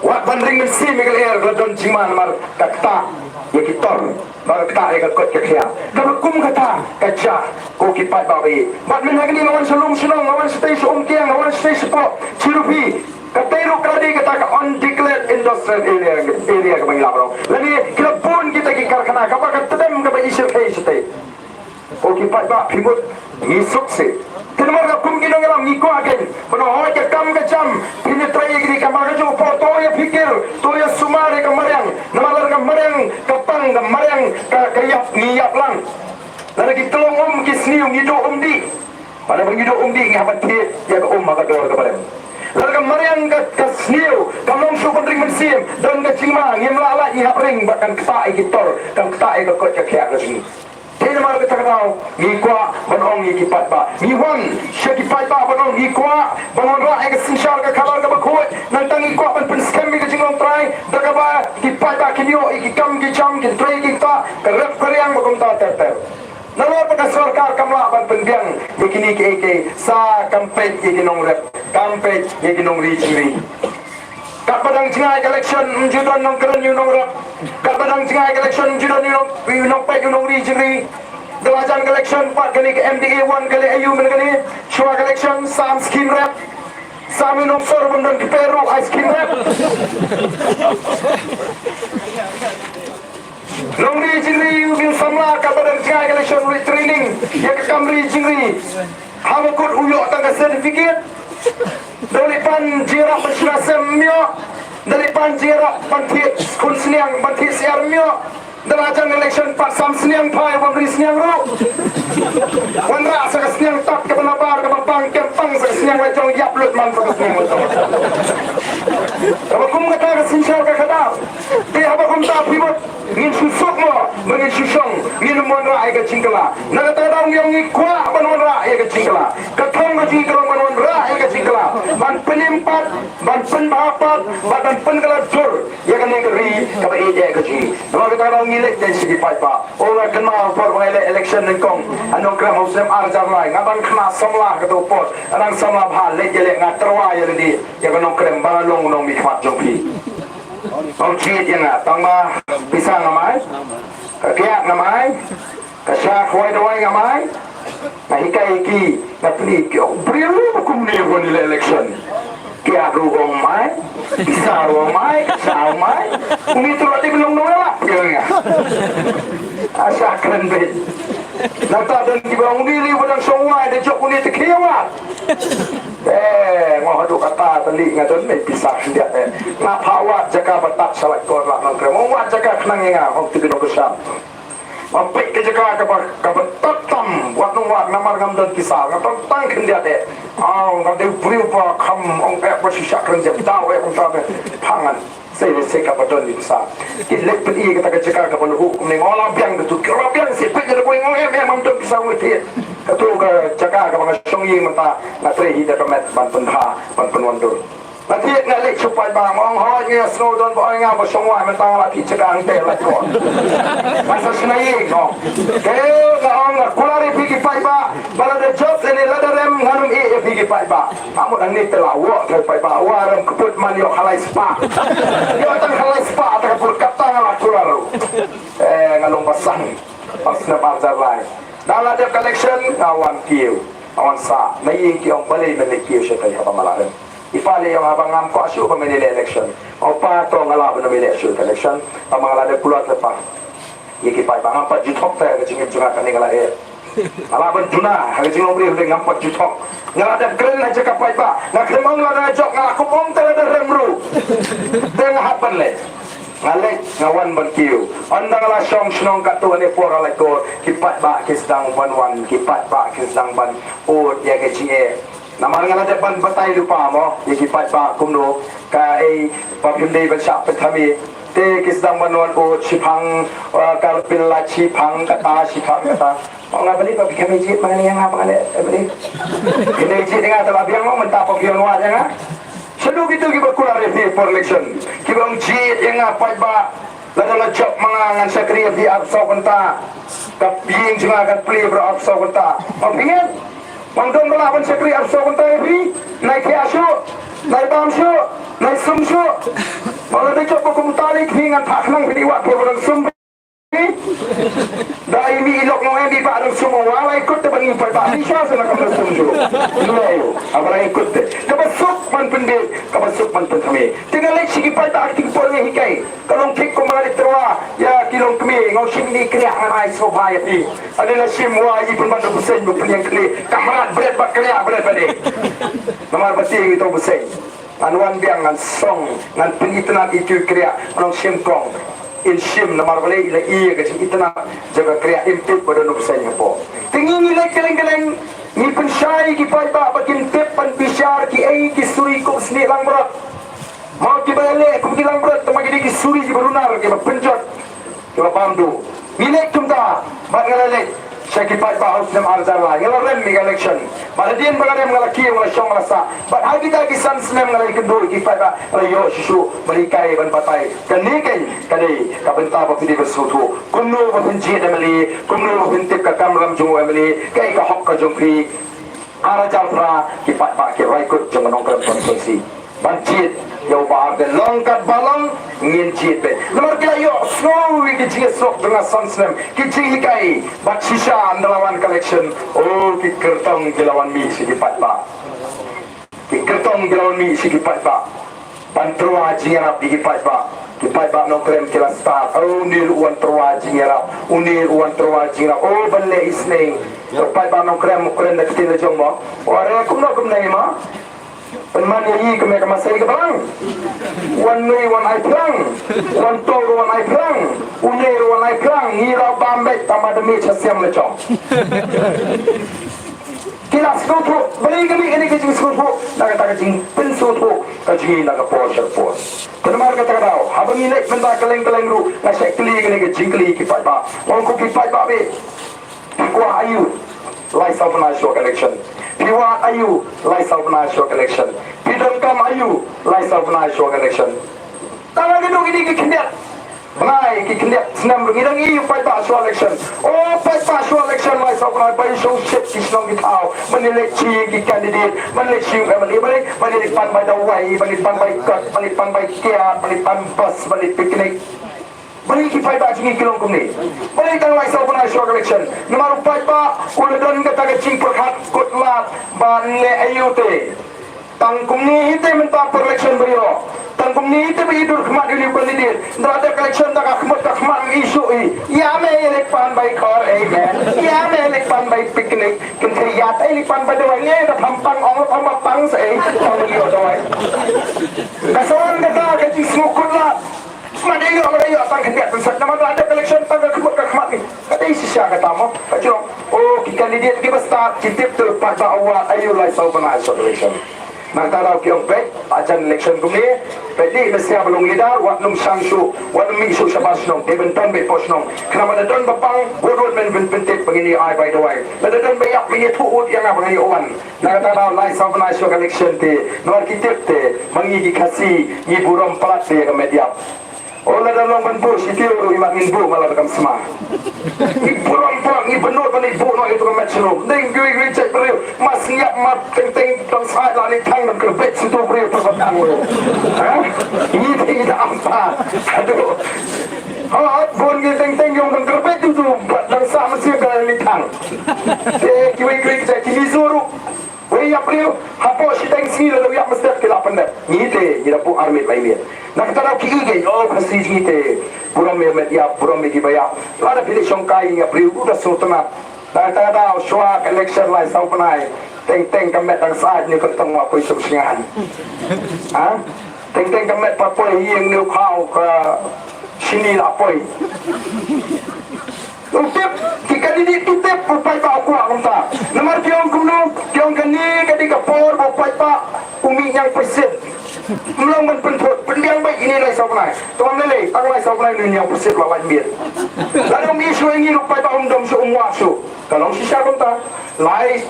S2: wat bandring mensi megal air gladon jiman mar kakta yakitor baga kta ya kot kekya kakum kata kaja ko kipat bawi bat menagni lawan selum sunong lawan stay umkiang lawan stay sepo cirupi katero kradi kita ka undeclared industrial area ka bangilabro lani kilapun kita ki karkhana ka ba katadem ka ba isir kay site o ki pa ba phimut ni sukse tinmar ka kum ginong ram ni ko agen pano hoy ka kam ka jam pinitray gri ka maga jo foto ya fikir to ya sumare ka maryang namalar ka maryang kapang ka maryang ka kayap niyap lang lani kitulong kisniu ngido di pada bengido di ngabat ya ka maga dor ka bareng lalu marian ke sniu kamong syukun ring mensim dan ke cingma ngim lala ihap ring bahkan ketai kitor dan ketai ke kot kekyak ke sini Tena mar kita kenal ngikwa banong ngikipat ba ngiwan syakipat ba banong ngikwa banong ra ke sinsyal ke kabar ke bakut nantang ngikwa pan scam ke jingong try daga ba kipat ba kinyo ikikam kicam kin try kita kerep keryang bakum ta ter Nalor pada sarkar kamla ban pendiang yakini ke sa kampet yakinong rep kampet yakinong ri kat padang cingai election judon nong keren yunong rep kat padang cingai election judon yunong pek yunong ri delajan election 4 kali ke MDA 1 kali AU men kali shua election sam skin rep sam yunong sor bundan ke Peru ice cream rep Nongri jingri bil samla kabadan cingai election training ya ke kamri jingri hamakut uyok tangga sertifikat daripan jirak bersyurasem mio daripan jirak pantit kun seniang pantit siar mio delajan election pak sam seniang pai pemberi seniang ru wanra saka seniang tak ke penabar ke bapang kempang saka seniang wajong yaplut man saka seniang wajong abakum kata ke sinsyal ke kadal dia abakum tak pibut ngin susuk mo mengin susong ngin monra ai ke cingkala nagatadang yang ngikwa banonra ai ke cingkala katong ke cingkala banonra ai ke cingkala ban penimpat ban penbahapat badan pengeladjur ya kan yang keri kaba ije ke cing kalau kita orang ngilek dari segi paipa orang kenal for election nengkong anong kram muslim arjar lai ngabang kena samlah ke topot anang samlah bahal lek jelek ngaterwa ya di ya kan kram balong nong mikmat jongpi Ông chiết yang à tang ba pisang ngamai kakiak ngamai kasya khoi doi ngamai na hikai ki na pli ki brilu kum ne won election kia ru ong mai pisang ong mai kasya mai umi tu ati belum nolak ya asa keren bet nata dan ki bang umi li bodang songwai de jok uni te kiawat mau hadu kata tali ngadon mai pisah dia na pawat jaka batak salat kor lah nang kremo wat jaka knang nga hok tibi no kesam mampik ke jaka ka batak tam wat no wat namar ngam dan pisah ngam tang kin dia de au ngam de priu pa kham ong e pa shisha kran jep daw e ong ta pangan saya ka baton ni pisah ki lek peti ka jaka ka bolu hukum ni ngola biang tu kira biang si pe de ko ngom e mam dan pisah wi katu ka jaga ka mga songyi mata na trehi da kamet ban punha ban punwandur nanti ngalek supaya bang ong ho nya snow don bo nga bo songwa mata la ti jaga ang te la ko masa snai no ke na ong kulari pigi pai ba bala de job ni la darem nganum e pigi pai ba amu ang ni telawo ke pai ba waram keput man yo halai spa yo tan halai spa ta pur kapta la kularu ngalong basang Osnam Arzar Lai. Dalam dia collection awan kiu, awan sa. Naing kiong balay menik kiu siya tayo pamalaran. Ipali yung habang ngam ko asyo pamilya election. O pa to ngalaban na election collection. Pamangala de pulat lepa. Ikipay pa ngampat jutok tayo kacingin juga kaningala alaban tuna hari jing omri hudeng ngampat jutok ngalada keren aja kapai pa ngakremang ngada jok ngakupong tala da remru teng hapan le ngalek ngawan bankiu andang la syong snong katu ne pora le ko kipat ba kisdang banwan kipat ba kisdang ban od ya ke jinge namar ngalada ban batai lupa mo kipat ba kumno ka ei papimdei ban syak petami te kisdang banwan od sipang kalpil la sipang kata sipang kata orang beli bagi kami jit mana yang apa ada beli ini jit dengan telah biang mau mentah pakian luar jangan sedu gitu kita berkular review for election kita jit yang apa ba lalu lejak mengangan sekretari di absau kenta kaping juga akan beli berabsau kenta mau pingin mangdong melawan sekretari absau kenta ini naik ke asu naik bamsu naik sumsu malah dia coba kumtalik hingan tak nang beriwak berang sum dah ini ilok mau yang dipakai semua wala ikut terbang impor tak bisa sana kamu sumju dulu apa lagi ikut kabasuk man pendek kabasuk man kami tinggal lagi segi pada aktif polnya hikai kalau kik kembali terwa ya kilong kami ngau sini kriak ngarai sobaya ti adalah semua ibu bantu busen bukan yang kli kamarat berat bak kriak berat balik nomor pasti itu busen anuan biang ngan song ngan pengituan itu kriak orang simkong insim nomor boleh ila iya ke itna jaga kriya impit pada no pesanya po tinggi nilai keleng-keleng ni pensyai ki pai ba bakin tep pan bisyar ki ai ki suri ko sni lang berat mau ki bale ko ki lang berat temagi ki suri ki berunar ki penjot ki bandu nilai tumta bangalale syaki pai ba haus nam arzar la ngala rem mi election baladien bagare ngala ki ngala syong ngala sa but hagi ta ki san snem ngala kendul ki pai ba ayo susu berikai ban patai kanikai kani kabenta ba pidi bersutu kunno ba penji damali kunno ba pentip ka kamram jungu amali kai ka hok ka jungpi ara jaltra ki pai ba ki raikut jung nong kram konsumsi bancit yau ba den longkat balong ngin cit be nomor kila yo snow wi ki jinge sok dengan sansnem ki jingi kai bat sisa andalawan collection oh ki kertong gilawan mi si ki pat ba ki kertong gilawan mi si ki pat ba pantrua jingerap di ki pat ba ki pat ba no krem kila star oh nil uan trua jingerap unil uan trua jingerap oh balle isning pat ba no krem da kitile jombo ore kum no kum nei ma penman yang kami akan masai ke perang one way one eye perang one tol one eye perang unir one eye perang ngira bambek tambah demi cesiam lecong kilas suatu beli kami ini kecing suatu naga tak kecing pen suatu kecing naga pos penmar kata kau habang ini benda keleng ru ngasih keli ini kecing keli kipai ba orang ku kipai ba be kuah ayu lai sau national election Piwa ayu lai sau national election Pidon kam ayu lai sau national election tangan gedung ini kikendiat mengai kikendiat senam ngidang iu pai pa national election oh pai pa national election lai sau national pai show shit kisnong gitau menilai chi ki candidate menilai chi menilai pan bai dawai menilai pan bai kat menilai pan bai kiat menilai pan bus menilai piknik beri kipai ba jingi kilong kumni beri tang lai sau national election nomor pai pa udah don kata kecing perhat kotlat ban le ayute tang kumni hite menta election beriyo tang kumni hite be idur khmat ini bandidir ndrada election tak khmat isu ya me elek pan bai khor ei man ya me elek pan bai piknik kentri yat ei pan bai dawai nge da pampang ong pang sei tang liyo dawai kasawan kata kecing smukutlat mana iyo tang kendiat pensat nama ada election tang khmat ni kata isi sya kata mo kaciro oh ki kandidat ki basta citip tu pat ba awat ayu lai sau bana election Nagtaraw kiyong pek, ajan election kumi, pwede nasya balong lidar, wat nung sangsu, wat nung miso sa basnong, debenton may posnong, kenapa nadon bapang, wudod men benpentit pangini ay by the way, nadon bayak pangini tuud yang nga pangini uwan, nagtaraw lai sa national election ti, nuar kitip ti, mangigi kasi, iburom palat ti yung medyap. Ola dalam bantu sitiru imakin bu malah bekam semah. Iburam pang ibenut bani bu no itu kemet selo. Ding gui cek beriu. Mas siap mat teng tong sai la ni tang dan kerbet situ beriu perbatang lu. Hah? Ini tidak apa. Aduh. Hat bun gi teng yung dan kerbet itu dan sa hang kiwi kita kini zuru wei april hapo si teng si la ya mesti kila pendet ni te ni pu army lain nak kita ki ige oh pasti ni te puram me ya puram me ki baya la da pilih songkai ni april udah sultanat dah dah shwa election lai sau panai teng kamet tang saat ni ketemu apa isu singan ha teng kamet papoi yang ni kau ke sini lapoi Utip, kita di tutip upai pak aku tak. Nomor kiong kuno, kiong kani kadi kapor upai pak umi yang persen. Melong penput, pendiang baik ini lai saunai. Tuan lele, tang lai saunai ni yang persen lawan biar. Lalu isu ini upai pak umdom seumur su. Kalau sisa tak, lai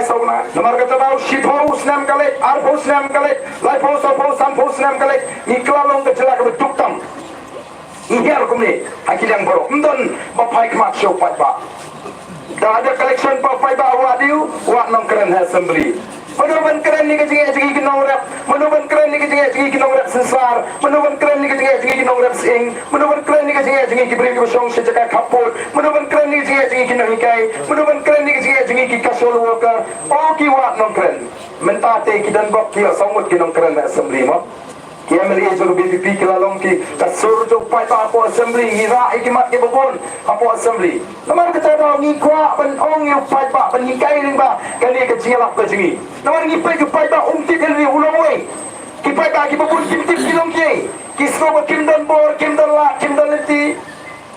S2: saunai. Nomor kata tahu shipau senam kali, arpau senam kali, lai pau sampau senam kali. Iklalong kejelak betuk tam. Ihal kumni hakil yang borok mendon bapai kemat show pak dah ada collection bapai ba awak diu awak nong keren assembly menuban keren ni kejing kinong rap menuban keren ni kejing kinong rap sensar menuban keren ni kejing kinong rap sing menuban keren ni kejing kibri kibosong sejak kapur menuban keren ni kejing kinong ikai menuban keren ni kejing kikasol worker oh ki awak nong keren mentate kidan bok ki samut kinong keren assembly mo Kia melihat juru BPP kelalong ki kasur jauh pai pa apo assembly hira ikimat ke babon apo assembly. Namar kita tahu ni kuat ben ong yu pai pa ben nikai ring ba kali ke jingalap ke jingi. Namar ni pai ke pai pa umti kali ulong we. Ki pai pa ki babon kim tip kilong ki. Ki sko ba kim dan bor kim dan la kim dan leti.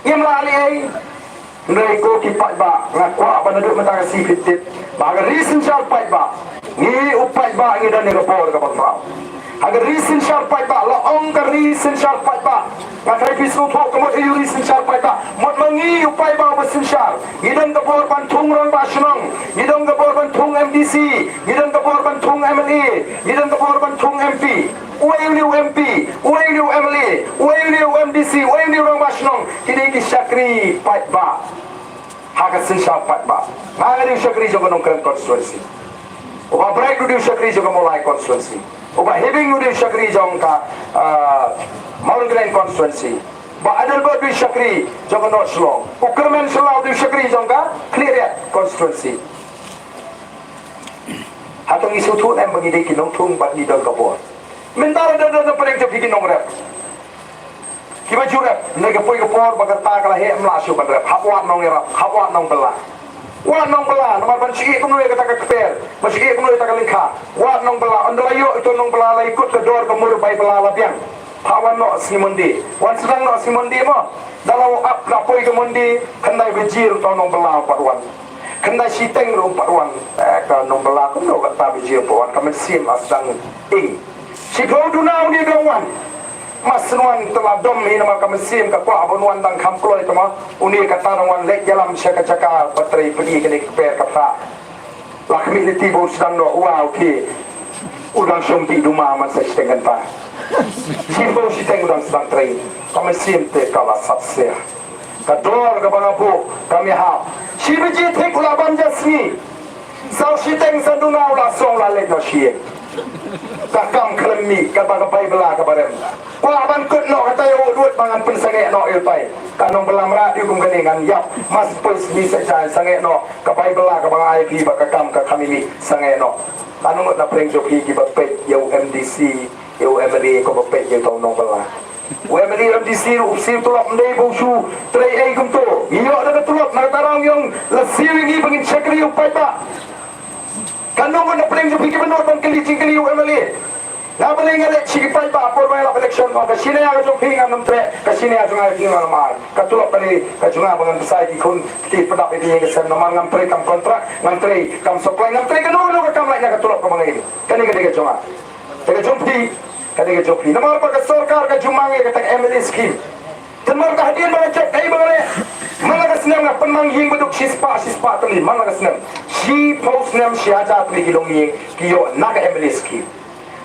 S2: Yam la ali ai. Ndai ko ki pai pa ngakwa ba naduk mata si pitip. Ba ga reason sal pai pa. Ni upai ba ngi dan ni ko por ka ba. Agar reason sharpai ba la ong ka reason sharpai ba ngatai bisu thok kamot iu reason sharpai ba mot mangi upai ba basin shar idang ka por ban thung rang ba shnong idang ka por ban thung MDC idang ka por ban thung MLA idang ka por ban thung MP uailiu MP uailiu MLA uailiu MDC uailiu rang ba shnong kini ki shakri pai ba haga sin sharpai ba ngari shakri jogonong kan constituency oba break du shakri jogong mulai constituency Oba having udi Shakri jong ka Mount Grand constituency. Ba adal ba udi Shakri jong North Shillong. Ukerman Shillong udi Shakri jong ka clear constituency. Hatong isu tu em bagi dia kinong tung bat di dal kapor. Mentara dah paling cepat kinong rap. Kiba jurap nega poi kapor bagata kala he mlasu ban rap. Hapwat nong rap, hapwat nong bela. Wat nong bela, nomor ban sigi kuno kata ka kper, masigi kuno kata ka lingka. Wat nong bela, andalayo itu nong bela la ikut ke dor ke mur bai bela la biang. Pawan no simondi, wan sedang no simondi mo. Dalau ap kapoi ke mondi, kendai bejir to nong bela parwan. Kendai siteng ro parwan. Ka nong bela kuno kata bejir parwan, kamen sim asdang ing. Si produna ni dawan. Mas nuan telah dom ini nama kami sim kakwa abunuan dan kamploi tama uni kata nuan lek jalam caka bateri pergi kini keper kata lakmi ni tibu sedang no wow ki udang sompi duma masa setengah ta simbo siteng udang sedang train kami sim te kala satsia kador kabangapu kami ha si biji te kula banjasmi sau siteng sanduna ula song la lek no siye kakam kelemi kabagai bela kabarem wah ban kut no kata yo duit mangan pun sange no ilpai kanong belam ra diukum keningan yap mas pus bisa jai sange no kabai bela kabang IP bakakam ka kami mi sange no kanong na preng joki ki bapet yo MDC yo MLA ko bapet yo tong nong bela MLA MDC upsi tulak ndai bosu trei ai kumto iyo ada tulak na tarang yung lasiwingi bangin chakri upai pa kanong na preng joki ki benor bang kelicing kali yo MLA na paling ngalek sikipai pa por may election ko kasi na yung pingan ng tre kasi na yung pingan ng mahal katulad pa ni kajunga mga besay di kun ti padap iti yung kasi naman ng pre kam kontrak ng tre kam supply ng tre kanong ka kamlay na katulad pa mga ini kani ka kajunga kajumpi kani kajumpi naman pa ka sarkar kajumangay katang MLA scheme tanmar ka hadian mga check ay mga malakas nem nga panmanghing baduk sispa tali malakas nem si post nem siya jat ni kilong yung kiyo naka MLA scheme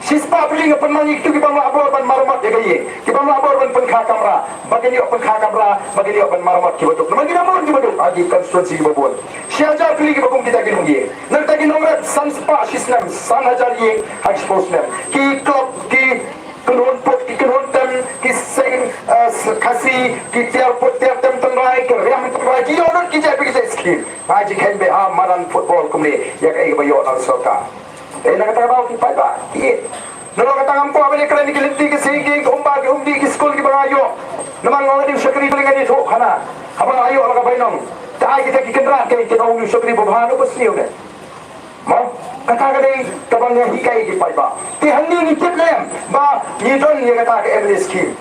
S2: Sispa piling apan mangi tu kita melabor ban marmat ya gaya. Kita melabor ban penkha kamera. Bagi dia penkha kamera, bagi dia ban marmat ki betul. Naman kita mon ki betul. Agi konstitusi ki babon. Siajar pilih ki babon kita ki ngi. Nak tagi nomor sanspa sisnam san hajar ye hak sportsman. Ki club ki kenon pot ki kenon tem ki sing khasi ki tiar pot tiar tem tengrai ki riam tengrai ki odot ki jai ki scheme ngaji kan be maran football kumni ya kai bayo nang soka nak kata bau ki pai ba ki nolo kata ngampo abani kala ni kiliti ki sigi ki umba ki umbi ki school ki bangayo namang ngadi syakri dengan itu khana abang ayo ala bainong ta kita ki kendra kai kita ulu syakri bobhano basniu ne mau kata kali kabang yang hikai ki pai ba ti hanni ni titlem ba ni don ni kata ke every scheme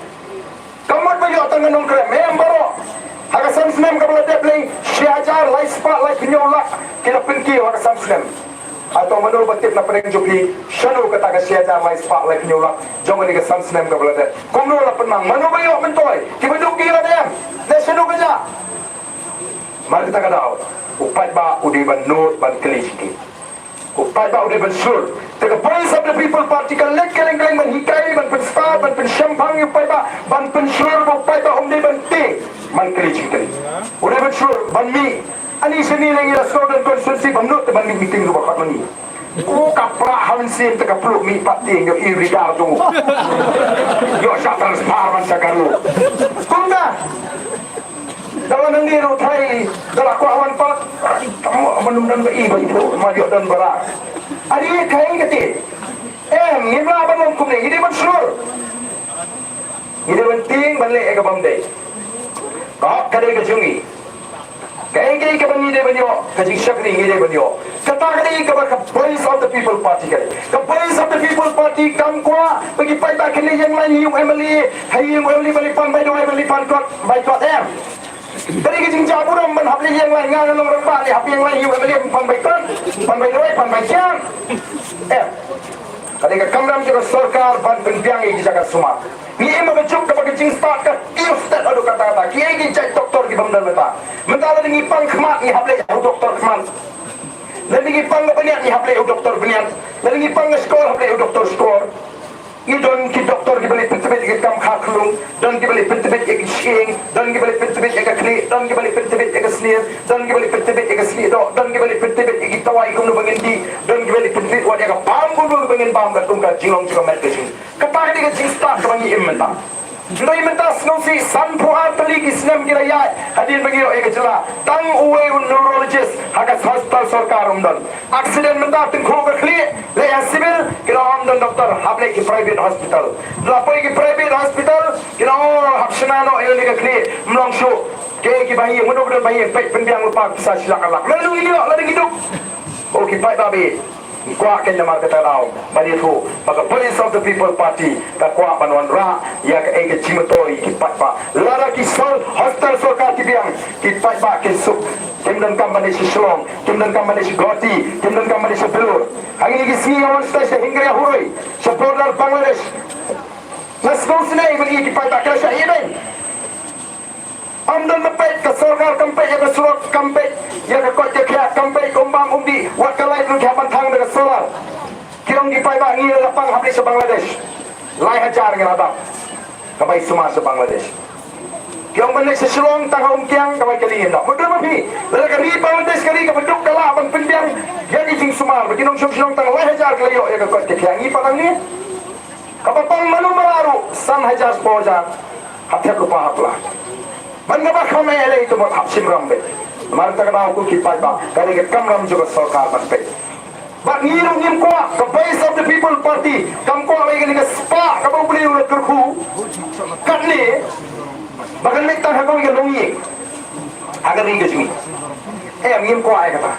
S2: kamot bayo tangan nong krem membaro haga samsnem kabla deplay syajar lai spa lai kinyolak kila pinki haga samsnem atau menurut batip na pereng jupli shanu kata ka syajar lai spa lai kinyolak jong ni ka samsnem kabla de kumno la penang manu bayo mentoy kibaduk kila dem de shanu kaja mari kita kadau upat ba udi ban not ban kelishki upat ba udi ban sur the voice of the people party ka lek keleng keleng ban hikai ban penspa ban pensyampang upat ba ban pensur upat ba umdi ban ti man kelishki tadi udi ban sur ban mi ani seni lagi la slogan konstitusi ban not ban meeting ru bakat mani ku kapra hansin te kaplu mi pati yo iri dardu yo sa transpar man sakaru kunga dalam nengiru thai dalam kuawan pak kamu menundan ke ibu itu maju dan berak adik kain keti ngimla bangun kumne ini mansur ini penting balik ke bamde kau kadai ke jungi kain ke bani de banyo kajing syakri ngide banyo kata kali ke voice of the people party kali ke voice of the people party kam kwa bagi pai ba kini yang lain yung emily hay yung emily balipan by the way balipan kot by kot dari kecing caburam ban hapli yang lain ngan nang rembah ni hap yang lain yung emily pan by kot pan by the way pan by jam kali ke kamram juga sarkar ban pendiang iki jaga semua ni ema bejuk ke kecing start ke instant adu kata-kata kiai ki cek doktor ki bamdal meta mentala ni pang khmat ni haple doktor khmat dan ni pang baniat ni haple doktor baniat dan ni pang skor haple doktor skor i don ki doktor ki bali pentebet ki kam khaklung don ki bali pentebet ki shing don ki bali pentebet ki kli don ki bali pentebet ki sneer don ki bali pentebet ki sneer don ki bali pentebet ki tawai kum no bangendi don ki bali pentebet wa dia ka pam kum bangen pam ka tum ka jingong ka met ka kata ni ka jing start ka bangi imenta Ndai mentas ngsi san puar tali kisnem kiraya hadir bagi eka jela tang uwe neurologist hakas hospital sarkar umdan accident mentas tengkho ka khli le civil kira umdan doktor hable ki private hospital lapoi ki private hospital kira hapsana no ele ka khli mlongshu ke ki bayi mudah-mudahan bayi pek pendiang lupa bisa silakan lalu ini lagi hidup okey baik babi kuah kenya market tau bani tu maka police of the people party ka kuah banwan ra ya ka ege chimotoi ki patpa lara ki sol hostel sarkar ki biang ki patpa ki suk kimdan company si shlong kimdan company si goti kimdan company si belur hangi ki si on station hingga huroi supporter bangladesh let's go snai bagi ki patpa ka sha yemen amdan lepet ke sarkar kampet ya ke surat kampet ya ke kot ya kampet kumbang umdi wat kalai lu kapan thang de solar kirong di pai ba ngi lapang habli sa Bangladesh lai hajar ngi hadap kapai suma sa Bangladesh kirong balik sa Shillong tang kiang kapai kali no betul mapi la ka ri Bangladesh kali ka beduk kala bang pendiang ya di jing sumar betinong Shillong tang lai hajar kalayo ya ke kot ya ngi palang ni kapapang manu mararu san hajar spoja hatya lupa hapla bangga ba khamai ele itu hap simram be marta kana ku ki pai ba kali ke kamram juga sarkar banpe ba ngirong ngim ko ka voice of the people party kam ko ai ke spa ka ba buli ulat kurku kanne bagan nek ta hagong ke longi agar ri ke sini ngim ko ai kata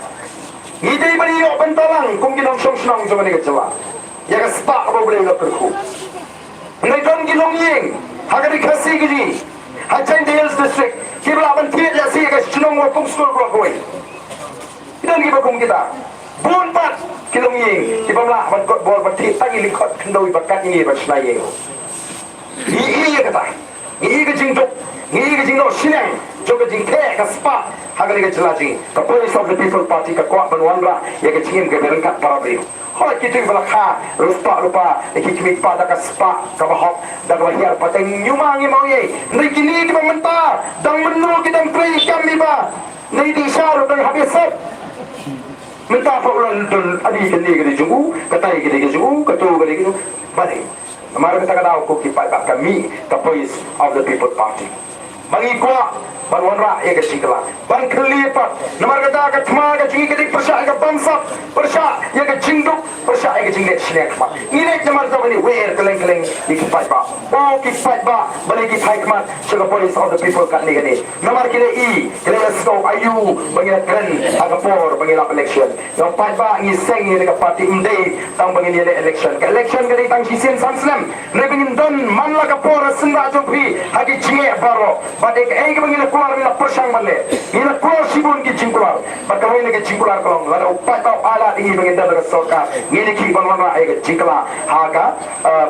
S2: ni dei bani yo bantalang kum ki nong song snong so ni ke jawa ya ka spa ka ba buli ulat kurku ngai don ki longi agar ri khasi ki ji Hajan Hills District kibla ban tiet ya si ka chnong wa kum school bro koi idan ki bakum kita bun pat kilong ying kibamla ban kot bol ban tiet tangi likot kendoi bakat ni ba snai yeng ni kata ni ke jing tok ni ke jing no sinang joga jing the ka spa hagali ke jelaji ka police of the people party ka kwa ban wanra ya ke jing ke berangkat para beliau hoi kita belakha lupa ikimik pada ka spa ka bahok dak lahir pateng nyumangi mau ye ni kini di menta dang menu kita play kami ba ni di syaru dang habis sep menta pa ulan dun adi kini ke jungu katai ke jungu katu ke balik mari kita kada ko ki pa kami ka voice of the people party mangikwa banwan ra ya kesikla ban kelipat nomor kata ka thma ka jingi ke persya ka bangsa persya ya ke jingduk persya ya ke jinglet snack ma ini nomor ta bani wer keleng keleng dikipai ba o kipai ba bani kipai kmat suka police of the people kan ni nomor kile i kile stop ayu bagi kren agapor bagi election yang pai ba ngi seng ni ka parti inde tang bagi ni election ka election ke tang sisen samslam ne bingin don man la ka por senda jopi hagi jinge baro bade ke ai bagi keluar bila persang male bila keluar sibun ki jingkular bakal ini ke jingkular kolong ada upai tau ala tinggi mengindah dengan sorka ini ki banwana ai ke jingkala haga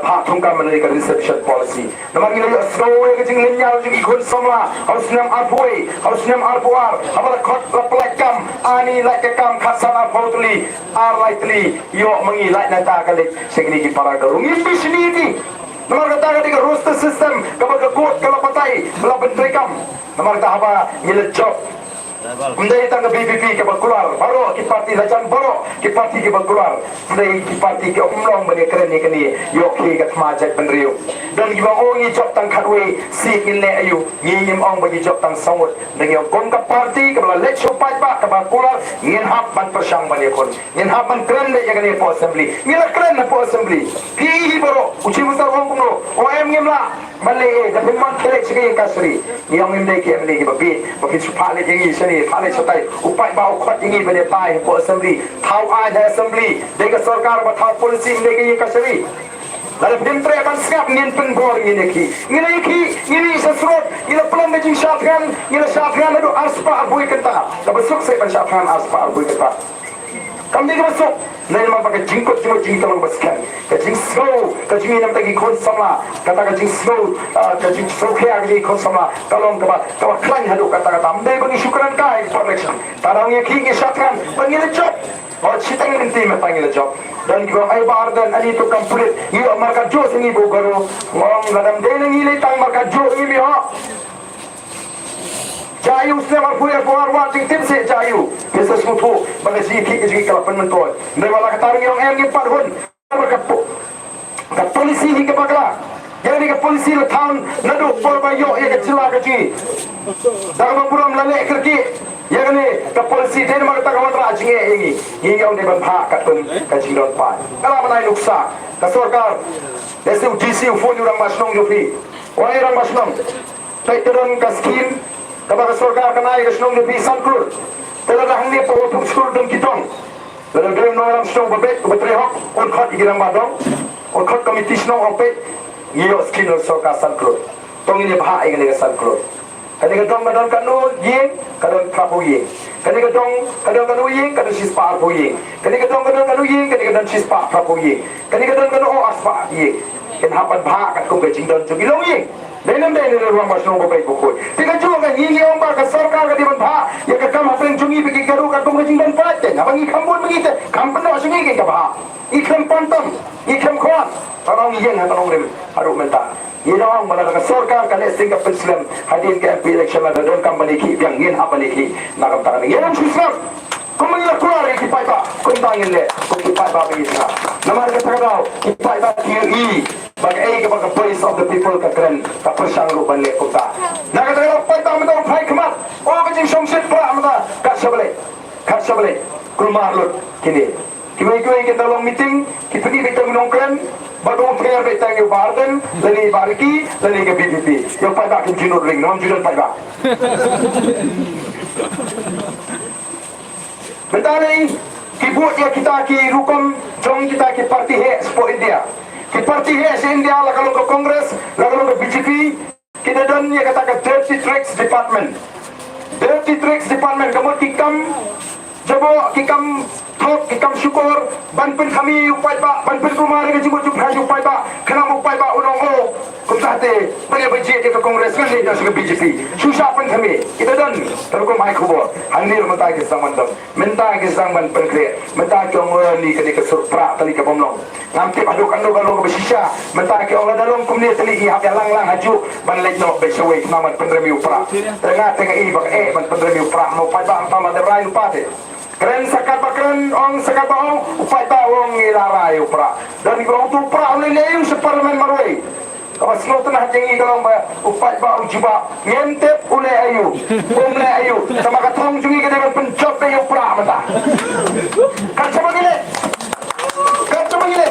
S2: pak tungka male ke reception policy nomor ini yo slow ke jing linyal jing ikut somla harus nam arpoi harus nam arpuar apa khot lapelakam ani like kam khasana fautli lightly yo mengi like nata kali segini ki para garung imbi sini nomor kata ketika roster system kapag kekot kalapatai melaban trekam nomor kata apa nilai job Mendai tangga BBP ke keluar, baru ki parti lacan baru ki parti ke keluar, mendai ki parti ke umlong bani keren ni kini, yoki ke majak penriu. Dan kita ongi job tang kadwe si nilai ayu, ngim ong bagi job tang sangut. Dengan kon ke parti ke bala lek sopai pak ke keluar, ngin hap ban persang bani kon, ngin hap ban keren le yang ni po assembly, ngila keren po assembly. Ki baru uci besar orang kumlo, OM ngim lah. Malay, tapi memang kelek sekali kasri. Yang mendai ki mendai ki babi, bagi supaya jengi sini. Pale satai upai bau khot ingi bade pai po assembly thau ai da assembly dega sarkar ba thau policy dega ye kasari lalu pintre ban skap nin pen bor ngine ki ngine sesrot ngine pelan de jing syafgan ngine syafgan adu aspa bui kenta ka besuk se ban syafgan aspa bui kenta kam de besuk lain ma pakai jingkot cuma jing kalau baskan ka jing slow ka jing nam tagi kon sama kata ka jing slow ka jing slow ke agi kon sama kalau ka ba klan hadu kata amdai bagi syukran ka information tarang ye ki ke syatkan bagi job और छिटंग निंती में पाएंगे job dan kita ay bardan ani to complete yo marka jo singi bo garo ngom gadam de ngi le tang marka jo ngi mi ha Jayu setiap punya pengaruh tinggi se jayu. Biasa semua bagi si kiki juga kalau penonton. Mereka kata orang yang ingin parhun. Mereka polisi hingga bakla. Jadi ke polisi le tahun nadu polbayo ya kecila kecil. Dalam buram lalek kerki. Ya kan ni ke polisi dia nak kata kawan rajin ini. Hingga orang berhak katun kecil don pan. Kalau mana nuksa. Kesorkar. Desi GC phone orang masnong jopi. Orang masnong. Saya turun ke skim. Kapag sorkar kanay kasnong ni bisan kur talagang ni po tung skur dong kitong lalu dia noram snong babet betrehok on khot igirang badong on khot komiti snong opet ngiyo skin sorkar san kur tong ini bah ay gani san kur kani katong badon kanu ying kadon trapo ying kani katong kadon kanu ying kadon sispa arpo ying kani katong kadon kanu ying kani kadon sispa trapo ying kani kadon kanu o aspa ying ken hapat bah kat kum gajing don jugilong ying Dalam dia ni ruang masuk ke baik buku. Tiga juga ini orang bak sarkar ke di mana? Ya ke kam apa yang cungi pergi garu kat pengajin dan paten. Abang ikan pun begitu. Kampen dah sungai ke bah? Ikan pantam, ikan kuat. Orang yang orang ni harus mentah. Ini orang mana ke sarkar kalau sehingga Islam hadir ke MP election ada don kam baliki yang ingin apa lagi nak katakan. Yang susah. Kemudian keluar yang kipai pak, kuntangin le, kipai pak begitu. Nama kita tahu kipai pak kiri. Bagi kepada police of the people kekeren kepersang ruban le kota. Nak kata kalau pai tak menang pai kemat. Oh kecing somset pra mata kat sebalik. Kulmar lut kini. Kami kita long meeting, kita pergi kita menongkran. Baru player kita yang barden, lani bariki, lani ke BBP. Yang pai tak junur ring, nama junur pai tak. Bentar ni, kibut ya kita ki rukum, jom kita ki parti he sport India. Ki parti he se India la kalau ke Kongres, la kalau ke BJP, kita dan ya kata ke Dirty Tricks Department. Dirty Tricks Department kamu kikam, jabo kikam thok kikam syukur, banpin kami upai pak, banpin kumari ke jumpa jumpa upai pak, kenapa upai pak unong o, kumsate, banyak budget ke Kongres kan ni dah ke BJP. Susah pun kami, kita dan kalau kau mai kubur, handir minta ke sang mandam, minta ke sang man penkre, minta ke orang ni ke surpra tali ke pomlong. Nanti aduk kalau ke bersisa, minta ke orang dalam kumni tali ihap yang lang haju, ban lek no besawai nama pendremi upra. Tengah ini bak ban pendremi upra, mau pai pak antama derai lupa te. Keren sakat bakren, ong sakat ong, upai tak ong ilarai upra. Dan ibu orang tu upra oleh leyu separlemen marwai. Kalau semua tengah tinggi kalau upat bau jubah ngentep ulai ayu, ulai ayu, sama katong jungi kita dengan pencop ayu pula mata. Kan coba gini,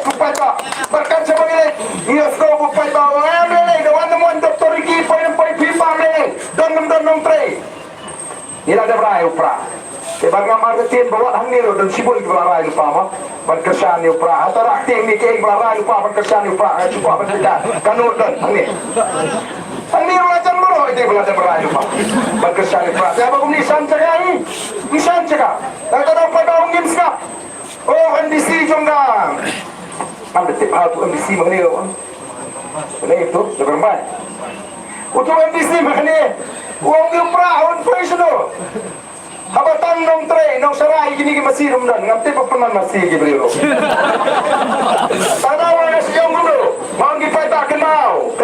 S2: upat bau, berkan coba gini, iya sekolah upat bau, ambil dewan temuan doktor Riki, poin pipa ni, don tray. Ini ada berai upra. Sebab ngamar ketin bawa hanir dan sibuk di berai upra mah. Berkesan upra atau aktif ni ke berai upra berkesan upra cukup berkesan. Kanur dan hanir. Hanir macam bro itu belajar berai upra. Berkesan upra. Siapa pun nisan cakap ni? Nisan cakap. Tak tahu apa kau ngim sekap. Oh NDC jonggang. Ambil tip hal tu NDC mengenai. Mengenai itu jangan main. Untuk NDC mengenai. Uang upra on profesional. Habatan nong tray, nong sarai gini masih rumdan, ngamte papanan masih gibrilo. Tanaw na siyang gulo, mangi pa ta kenau.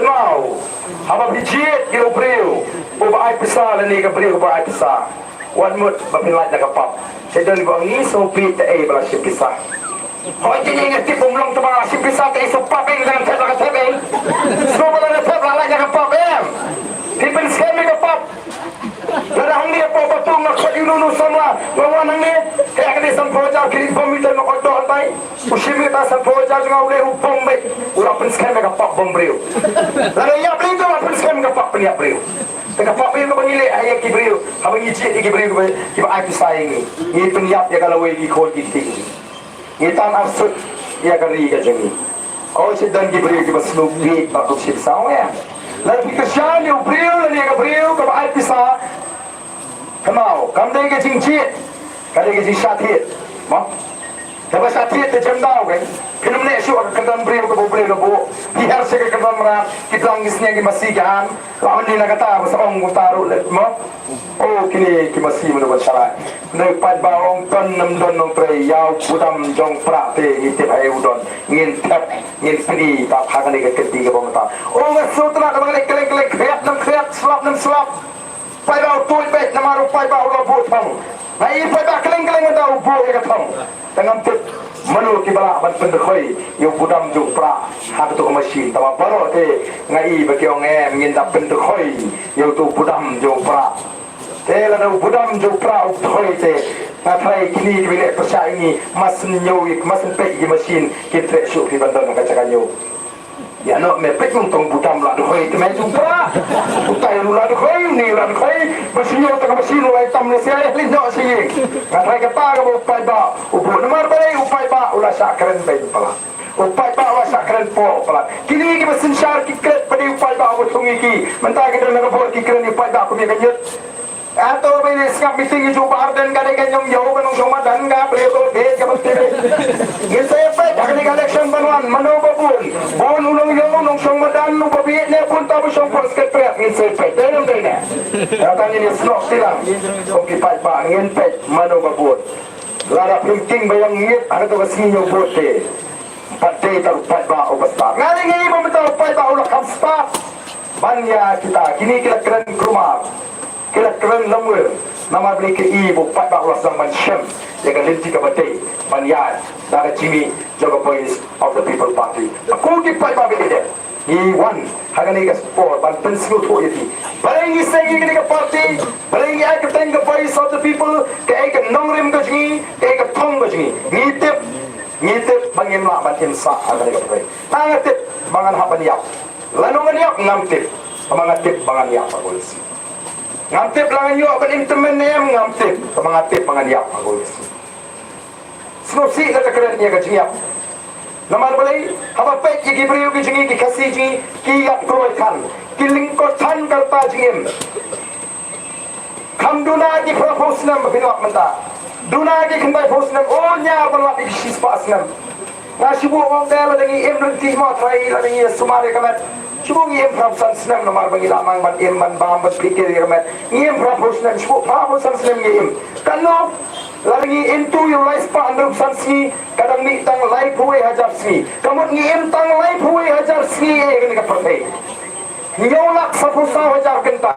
S2: Haba bijit gibrilo, uba ay pisa lani gibrilo ba ay pisa. One mut bapilat na kapap. Saya dah libang ni sopi ta ay bala si pisa. Hoy kini ngati bumlong ta bala si pisa ta iso papeng dengan ta tebeng. Semua bala na tebla la na kapap em. People scam me kapap. Larang dia apa betul nak kau ilunu sama bawa nangi kayak ni sampoja kiri pemitan nak kau doai usia kita sampoja juga boleh upom baik ulah penskan mereka pak bombreu lalu ya beli tu lah penskan mereka pak peniap breu tengah pak breu kau nilai ayat kibreu abang ijit kibreu kiba aku sayang ni peniap ya kalau wei kau tinggi ni tan absurd ya kali kajengi oh sedang kibreu kiba snoopy bakal sip sawa ya lalu kesan dia breu lalu dia breu kiba aku sa Kenal, kamu ke cincin, kamu ke cincin, mah? Tapi cincin tu cendau kan? Film ni syuk kedan beri ke bu, biar saya kedan merat, kita langisnya ke masih kan? Lawan ni nak kata bahasa orang utaru le, mah? Oh kini kita masih menurut syarat. Lepas bawang ton nong tray, yau budam jong prate ngintip ayu don, ngintip pini tak hakan ni ketiga pemerintah. Oh ngasutlah kalau kelek kreat selap. Pai bau tuai bet nama rupai bau lo buat thong. Nai pai bau keleng ada buat ke thong. Tengam tip manu kibala ban pendekoi yo budam ju pra hak tu mesin tama baro te ngai bagi ong ngin da pendekoi yo tu budam ju pra. Te la do budam ju pra thoi te na thai kini bile percaya ini masin nyowi masin pe gi mesin kitre syuk di bandar ka cakanyo. Ya no me pek tong budam la khoi te mai jumpa utai lu la khoi ni la khoi mesinyo ta mesin lu ai tam le sia li no si ngai ka pa ka upai ba ubu nomor bare upai ba ula sakren be pala upai ba ula sakren po pala kini ki mesin syar ki kret padi upai ba u sungi ki menta ki dan ngabor ki kren upai ba ku mi kanyut atau bini skap meeting ju bar dan kade kanyong yo kanong soma dan ga pre ko be ka mesti ngin saya pa dakni election banwan mano babun bon ulong yo nong soma dan no babi ne pun tabu song pos ke pre ngin saya pa denam dene katanya ni snok silang kong ki pa ba ngin pe mano babun lara printing bayang ngit ada to sinyo bote pate tar pa ba obasta ngani ngi bumita pa ba ulah kam sta banya kita kini kita keren rumah kira keren lemur nama beli ke ibu pat ba ulas zaman syam yang linti ke batai banyan dari Jimmy jaga voice of the people party aku di pat ba beli he won hagani ke sport ban pensiun tu ini barengi segi ke party barengi ai ke teng ke voice of the people ke ai ke nongrim ke jingi ke ai ke thong ke jingi ngitip bangin la ban insa hagani ke batai tangatip bangan haban yak lanungan yak ngamtip pamangatip bangan yak polisi ngantip langan yo ban intemen nem ngantip pamangatip bangan yak polisi snosi la takran nya ka jingiap namar balai haba pe ki gibriu ki jingi ki khasi ji ki yak kroi khan ki lingko than karta jingim khamduna ki proposnam binap menta duna ki khandai proposnam oh nya balwa ki sispasnam na sibu wong dela dangi emrti ma trai la dangi sumare kamat sibu ngi em propsan snam namar bangi lamang ban em ban bam ban pikir kamat ngi em proposnam sibu proposan snam ngi em kanu lagi into your life pa andrup sansi kadang ni tang life huwe hajar sni kamut ngi em tang life huwe hajar sni e ni ka pate nyolak sapusa hajar kenta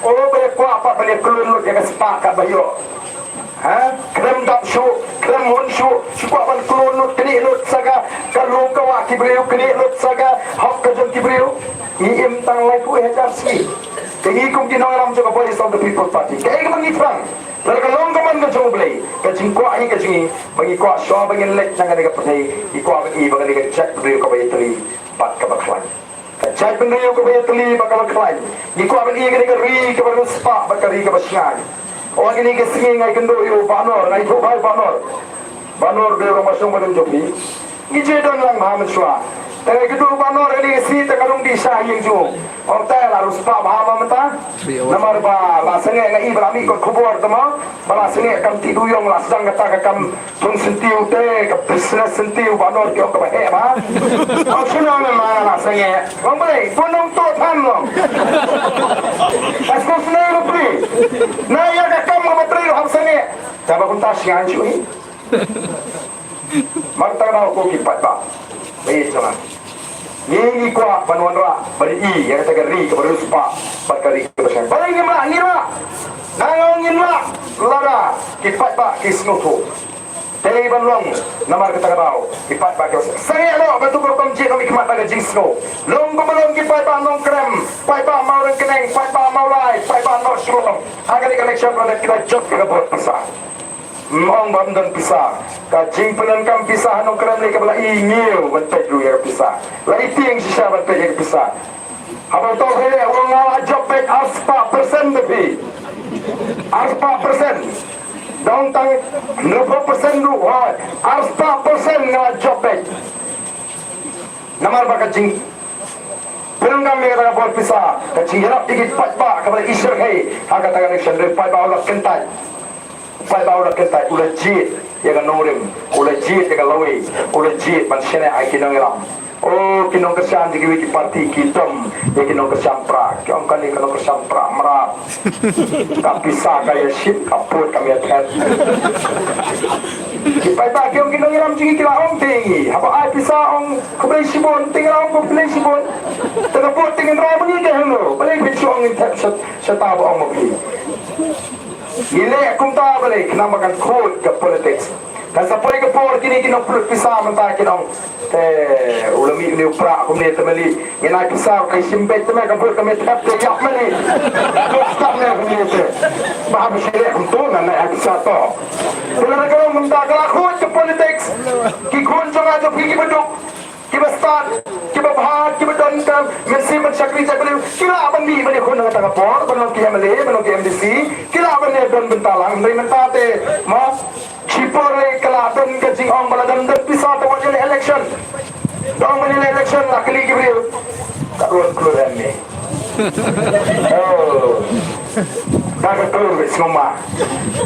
S2: oh be kwa apa bale kulun lu dia sepakat bayo ha krem dap shu krem hon shu siku apan kulun lu kini lu saga kalung ka wa kibriu kini lu saga hok ka jom kibriu im tang lai ku HRC tengi kum kinong ram jo Voice of the People Party kai ka mangi frang lalu kalong kaman ka jo blai ka jingko ai ka jingi bagi ko so bagi lek nang ka patai iko bagi bagi ka check bri ko bai tri pat ka baklan ka check bri ko bai tri ba ka baklan iko bagi ka ri ka bar spa ba ka ri ka basngan o gini ka singi ngai kendo yo banor ngai ko bai banor be ro masong badam jopi ije don lang mahaman shwa tengah gedung banor ini si tengah dong di sahing ju hotel harus pak bahama menta namar ba la senge ngai ibrami ko kubur tama bala senge kam ti duyong la sedang kata kam tun sentiu te ka business sentiu banor kyo ka he ba au chuna na ma la senge bang bai punong to tham lo asko sne ro pri na ya ka kam ma tri ro ham senge jaba kun ta sian chu hi marta na ko ki pat ba baik jangan ni kuat panuan ra bari i yang kata ri ke baru spa bakari ke besan bari ni mah nangong ni mah lara kipat ba kisno tu tei banlong namar kata kau kipat ba ke saya lo batu ko komji kami kimat ba jingsno long ko malong kipat ba nong krem pai ba mau reng keneng pai ba mau lai pai ba no shlom agar di connection produk kita jok ke buat besar mong bam dan pisah kajing penan kam pisah nong krem le kabla ingil bentai dulu ya pisah la iting sisa bentai ya pisah apa to hele wong ala job back aspa persen lebih aspa persen dong tang 90% lu aspa persen ngala job back namar ba kajing penan kam le kabla buat pisah kajing harap dikit pat ba kabla isir hei aga tangan action re pat ba ulah kentai pai bau dak kentai ulah jit ya kan norim ulah jit ya kan lawi ulah jit man sene ai kinong elam oh kinong kesan di wiki parti kitom ya kinong kesan pra kiong kan kinong kesan pra merat kapisa kaya ship kaput kami atet pai ba kiong kinong elam jigi kila ong tinggi apa ai pisa ong kubei sibon tinggal ong kubei sibon tegaput tinggal ramuni ke helo balik bicuang intep setaba ong mobil Gile kumta balik namakan code ke politics. Dan sampai ke por kini kinong pulut pisah mentah kinong ulami ni upra aku ni temeli ngena pisah kai simpe teme ka pulut kami tetap te yak meli. Stop ni aku ni te. Bah bisire kum tu na pisah to. Bila kalau mentah kalau code ke politics ki kun jangan jo ki beduk kiba start kiba bahad kiba don kam mesti mencakri cakri kila aban ni bani kun ngata kapor banon ki MLA banon ki MDC kila aban ni don bentalang dari mentate ma chipore kala don ke jing ong bala dan pisah to wajil election dong bani election la kali ki brio karun keluar ni oh dapat keluar semua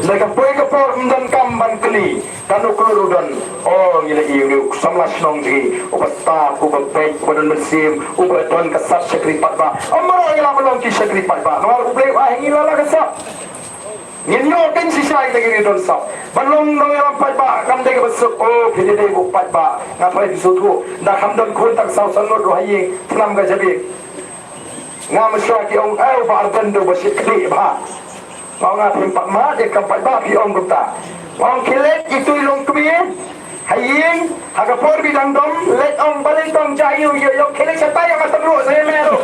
S2: mereka pergi ke por dan kamban keli kanu keluar dan oh gila ini samlas nong ji ubasta ubapek ubadan mesim ubadon kesat sekripat ba amaro ila belum ki sekripat ba nomor ublek ah ini lala kesat ninyo kan sisa ita gini don sap balong nong ila pat ba kam de besuk oh kini de bu pat ba ngapai disutu dah kam don kun tak sau sanut rohayi tenam ga jabi ngam syaki ong au ba ardan do basit kli ba mau ngapain pak ma de kam pat ba pi ong gupta ong kilet itu ilong kubiye haying haga por bidang dom let ong balik tong jayu yo kilet siapa yang akan terus saya meru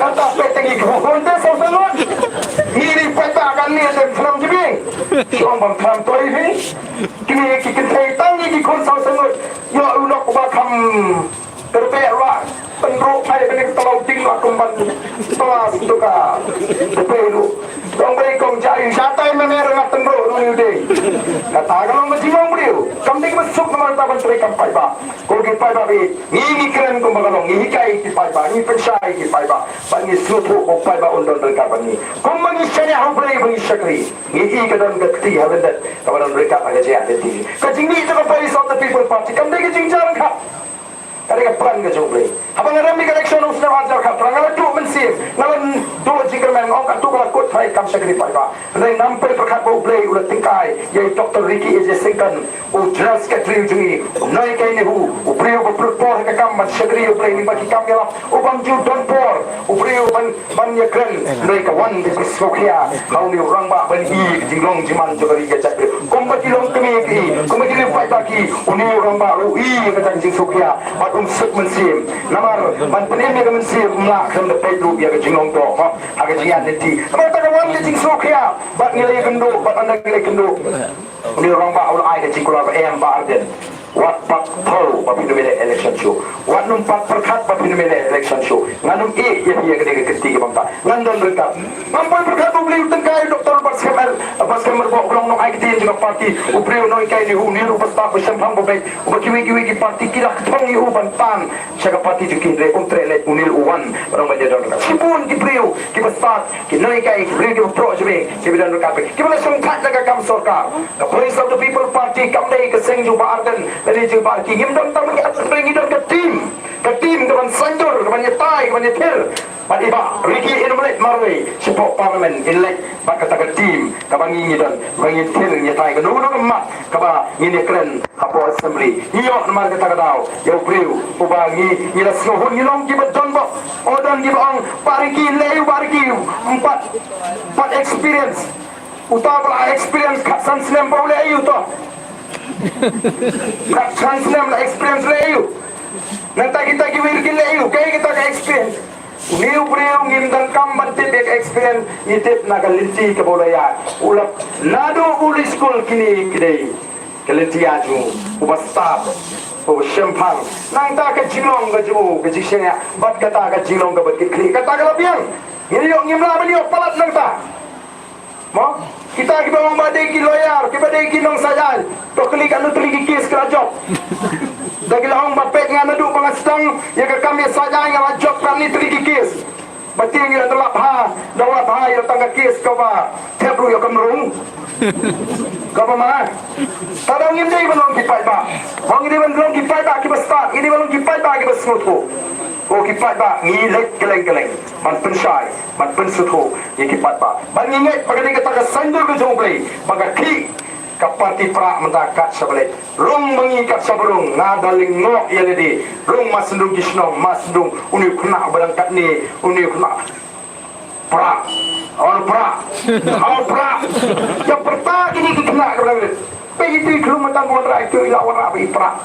S2: kata petengi honda sausanut hiri peta kan ni ada film jibing siom bang film toy ni kini kikin tangi ki kon sausanut yo ulok ba kam terpera penruk ai benik talau ting la kumban telas tu ka pelu dong beri kong jayu satai memer ngat tenro nu de kata kalau mesti mau beliau kam dik masuk nomor taban tre kam pai ba ko gi pai ba bi ni keren ko magalong ni kai ki pai ba ni pensai ki pai ba bangi sutu ko pai ba undon dan kaban ni kom mangi chane ha beli bangi sakri ni ki kadon gati ha bendat kaban mereka aga je ade ti ka jingni to ko Voice of the People Party kam dik jingjar ka Karena peran ke jumlah. Apa ngerem di election usna wajar ka peran ngala tu mensif. Ngalan do jingkerman ong ka tu kala kot thai kam sekri pai ba. Nai nampel perkat bo play ulah tingkai yai Dr. Ricky Ejesikan u General Secretary jungi nai kai ne hu u priyo por ka kam man shagri uplay ni baki kam yala ubang ju don por upri ban ya kren noi ka wan de sokhia hau ni orang ba ban i jinglong jiman jogari ka chak kompati long kami ki kompati le pai baki uni orang ba ru i ka chak jing sokhia bat suk mensim namar ban penem ya mensim mla kham de pai du ya ka jinglong to ha aga jian de ti namar ta wan de jing sokhia bat nilai kendo bat anda nilai kendo uni orang ba ul ai de jingkula ba em ba arden wat pak tau ba pinumile election show wat num pak perkat ba pinumile election show nganum e ya ya gede ketiga bangta ngandon rekap mampai perkat beli tengkai doktor baskemer bo blong no ai kiti juga parti upreu no kai ni hu ni ru pasta ba shampang bo bai ubakiwi ki parti kira thong yu ban pan chaga parti jukin re umtrele unil uwan barang baje don sipun ki preu ki pasta ki noi kai preu ki pro jbe ki bidan rekap ki bala sungkat jaga kam sarkar the voice of the people party kam dei ke seng ju ba arden dari jumpa ki ngimdon tam ki atas beringi don ke tim dengan sanjur ke banyak tai ke banyak ter Iba Ricky Inmalet Marway support parliament elect bak kata ke tim ke bangi ngidon bangi ter ni tai ke nunu ke mak ke ba ngini keren apa assembly iyo namar kata kadau yo priu ubangi ila sohun ngilong ki badon bo odon ki bang pariki leu pariki empat experience utama experience khasan sinem boleh ayu to kat translam la experience leyu nanti kita kiwir ki leyu kay kita ka experience niu priu ngimdan kam batte be experience itip nagaliti ka bolaya ulap nado uli school kini kidei kaliti aju ubasta o shempang nang ta ka jilong ka ju ka jishenya bat kata ka jilong ka bat ki kata ka labiang ngilio ngimla beliau palat nang ta mo kita ki bawang badai ki lawyer ki badai ki nong sajal to klik anu tri kes kra job dagila hong bapek ngana du pangastang ya ka kami sajal ngala job kan ni tri kes bating ya telap ha dawat ha ya tangga kes ka ba tebru ya kamrung ka ba ma tadang ngim dei balong ki pai ba hong ni balong ki pai ba ki basta ini balong ki pai ba ki basmutu o ki pai ba ngi lek keleng man pensyai man pensutu ye ki pai ba ban nginget pagadi kata ka sandur ke jomblei baga ki ka parti pra mendakat sabale rung mengikat sabrung ngadaling ngok ye ledi rung masndung kisno masndung uni kena berangkat ni uni kena pra awal pra yang pertama ini kena ke PIT kelum matang kontra itu ila warna ipra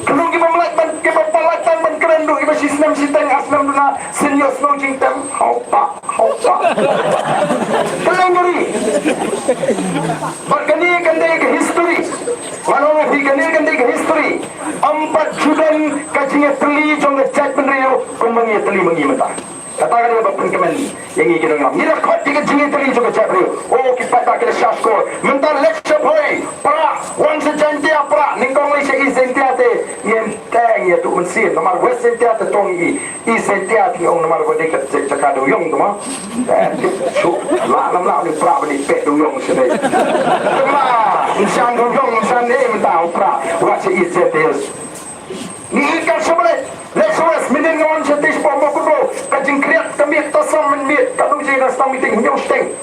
S2: kelum ki pamlat ban ke papalatan ban keren do iba sistem asnam duna senior snow jingtem haupa kelum guri bergani kandai ke history wano fi gani kandai ke history empat judan kajinya teli jong chat penrio kumbangi teli mengi mata katakan dia bapun kemen yang ingin ngam ni rekod tiga jingi teli juga cakap oh kita tak kena syaskor mentar lecture boy pra wan sejantia pra ningkong li se isentiate yen tang ya tu mensin nomor west sentiate tong i sentiate ong nomor bode kat cakap do yong tu mah su la lam la ni pra bani pe do yong sene ma insan do yong insan ni mentau pra wa se isentiate ni ikan sebelah lesuas mending on setis pomo kudo kajing kriat kami tasam menmit kadu jina stam meeting nyosteng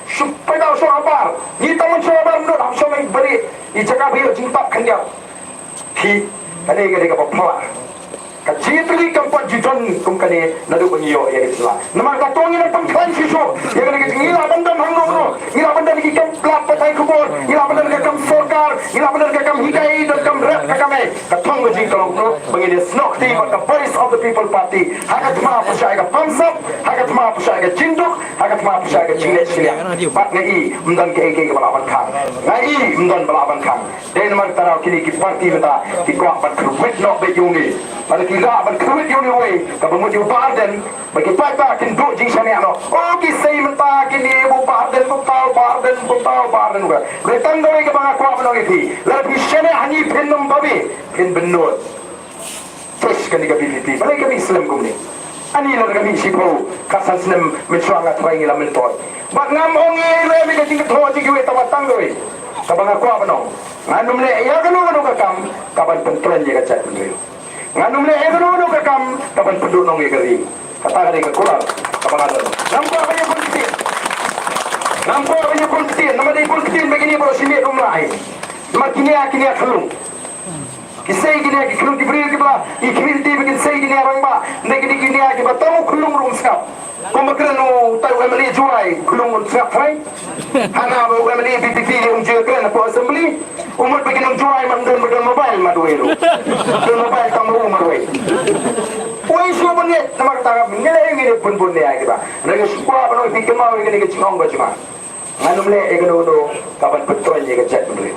S2: supaya so abar ni tamun so abar ndot am so mai bari I cakap bio jingtap kandia ki kane gede ka papala ka jitli kampat jujon kum kane nadu bangiyo ya isla nama ka tongi na pangklan siso ya kane ngila bandam hangno ngila bandam ki kam plap patai kubor ngila bandam ka kam sorkar ngila bandam ka kam hikai dan kam rat ka kame ka tong jing kalong no bangide snok ti the voice of the people party hakat ma pusai ka pamsap hakat ma pusai ka jinduk hakat ma pusai ka jinglet silia bat ngai mdan ke ke balaban khang ngai mdan balaban khang den mar tarau kini ki party meta ki kwa bat kruwet no be yuni pada kira ban kruwet yuni we ka bamu di baden bagi pata kin do jing sane no oh ki sei menta kini bu baden bu tau baden ga retang do ke banga kwa no ki la bi sane hani phenum babi phen benot tes kani ka PPP balik ka Islam kumni ani la kami sipo kasan sinem mensuanga trai la mentor bak ngam ongi le mi ka jing tho jing we tawatang do ka banga kwa no nganum le ya kanu ka kam kaban pentren je ka chat ni nganum le ya kanu ka kam kaban penduk nong ye kari kata kali ka kurang ka banga nampak banyak politik nama dia politik begini baru sini rumah ai makini kelung Kisah gini lagi kelung diberi kita, ikhwin di bikin say gini orang ba, negeri gini lagi ba tahu kelung rum skap. Kau makan tahu emeli juai kelung rum skap right? Hana emeli PPP yang jual apa assembly, umur bikin juai mandan mobile madui lu, mobile kamu madui. Woi siapa ni? Nama kata ngene pun ni lagi ba. Negeri sekolah penuh fikir mau gini kecingong cuma. Nganu mele egano kapan betul ni kecak dulu.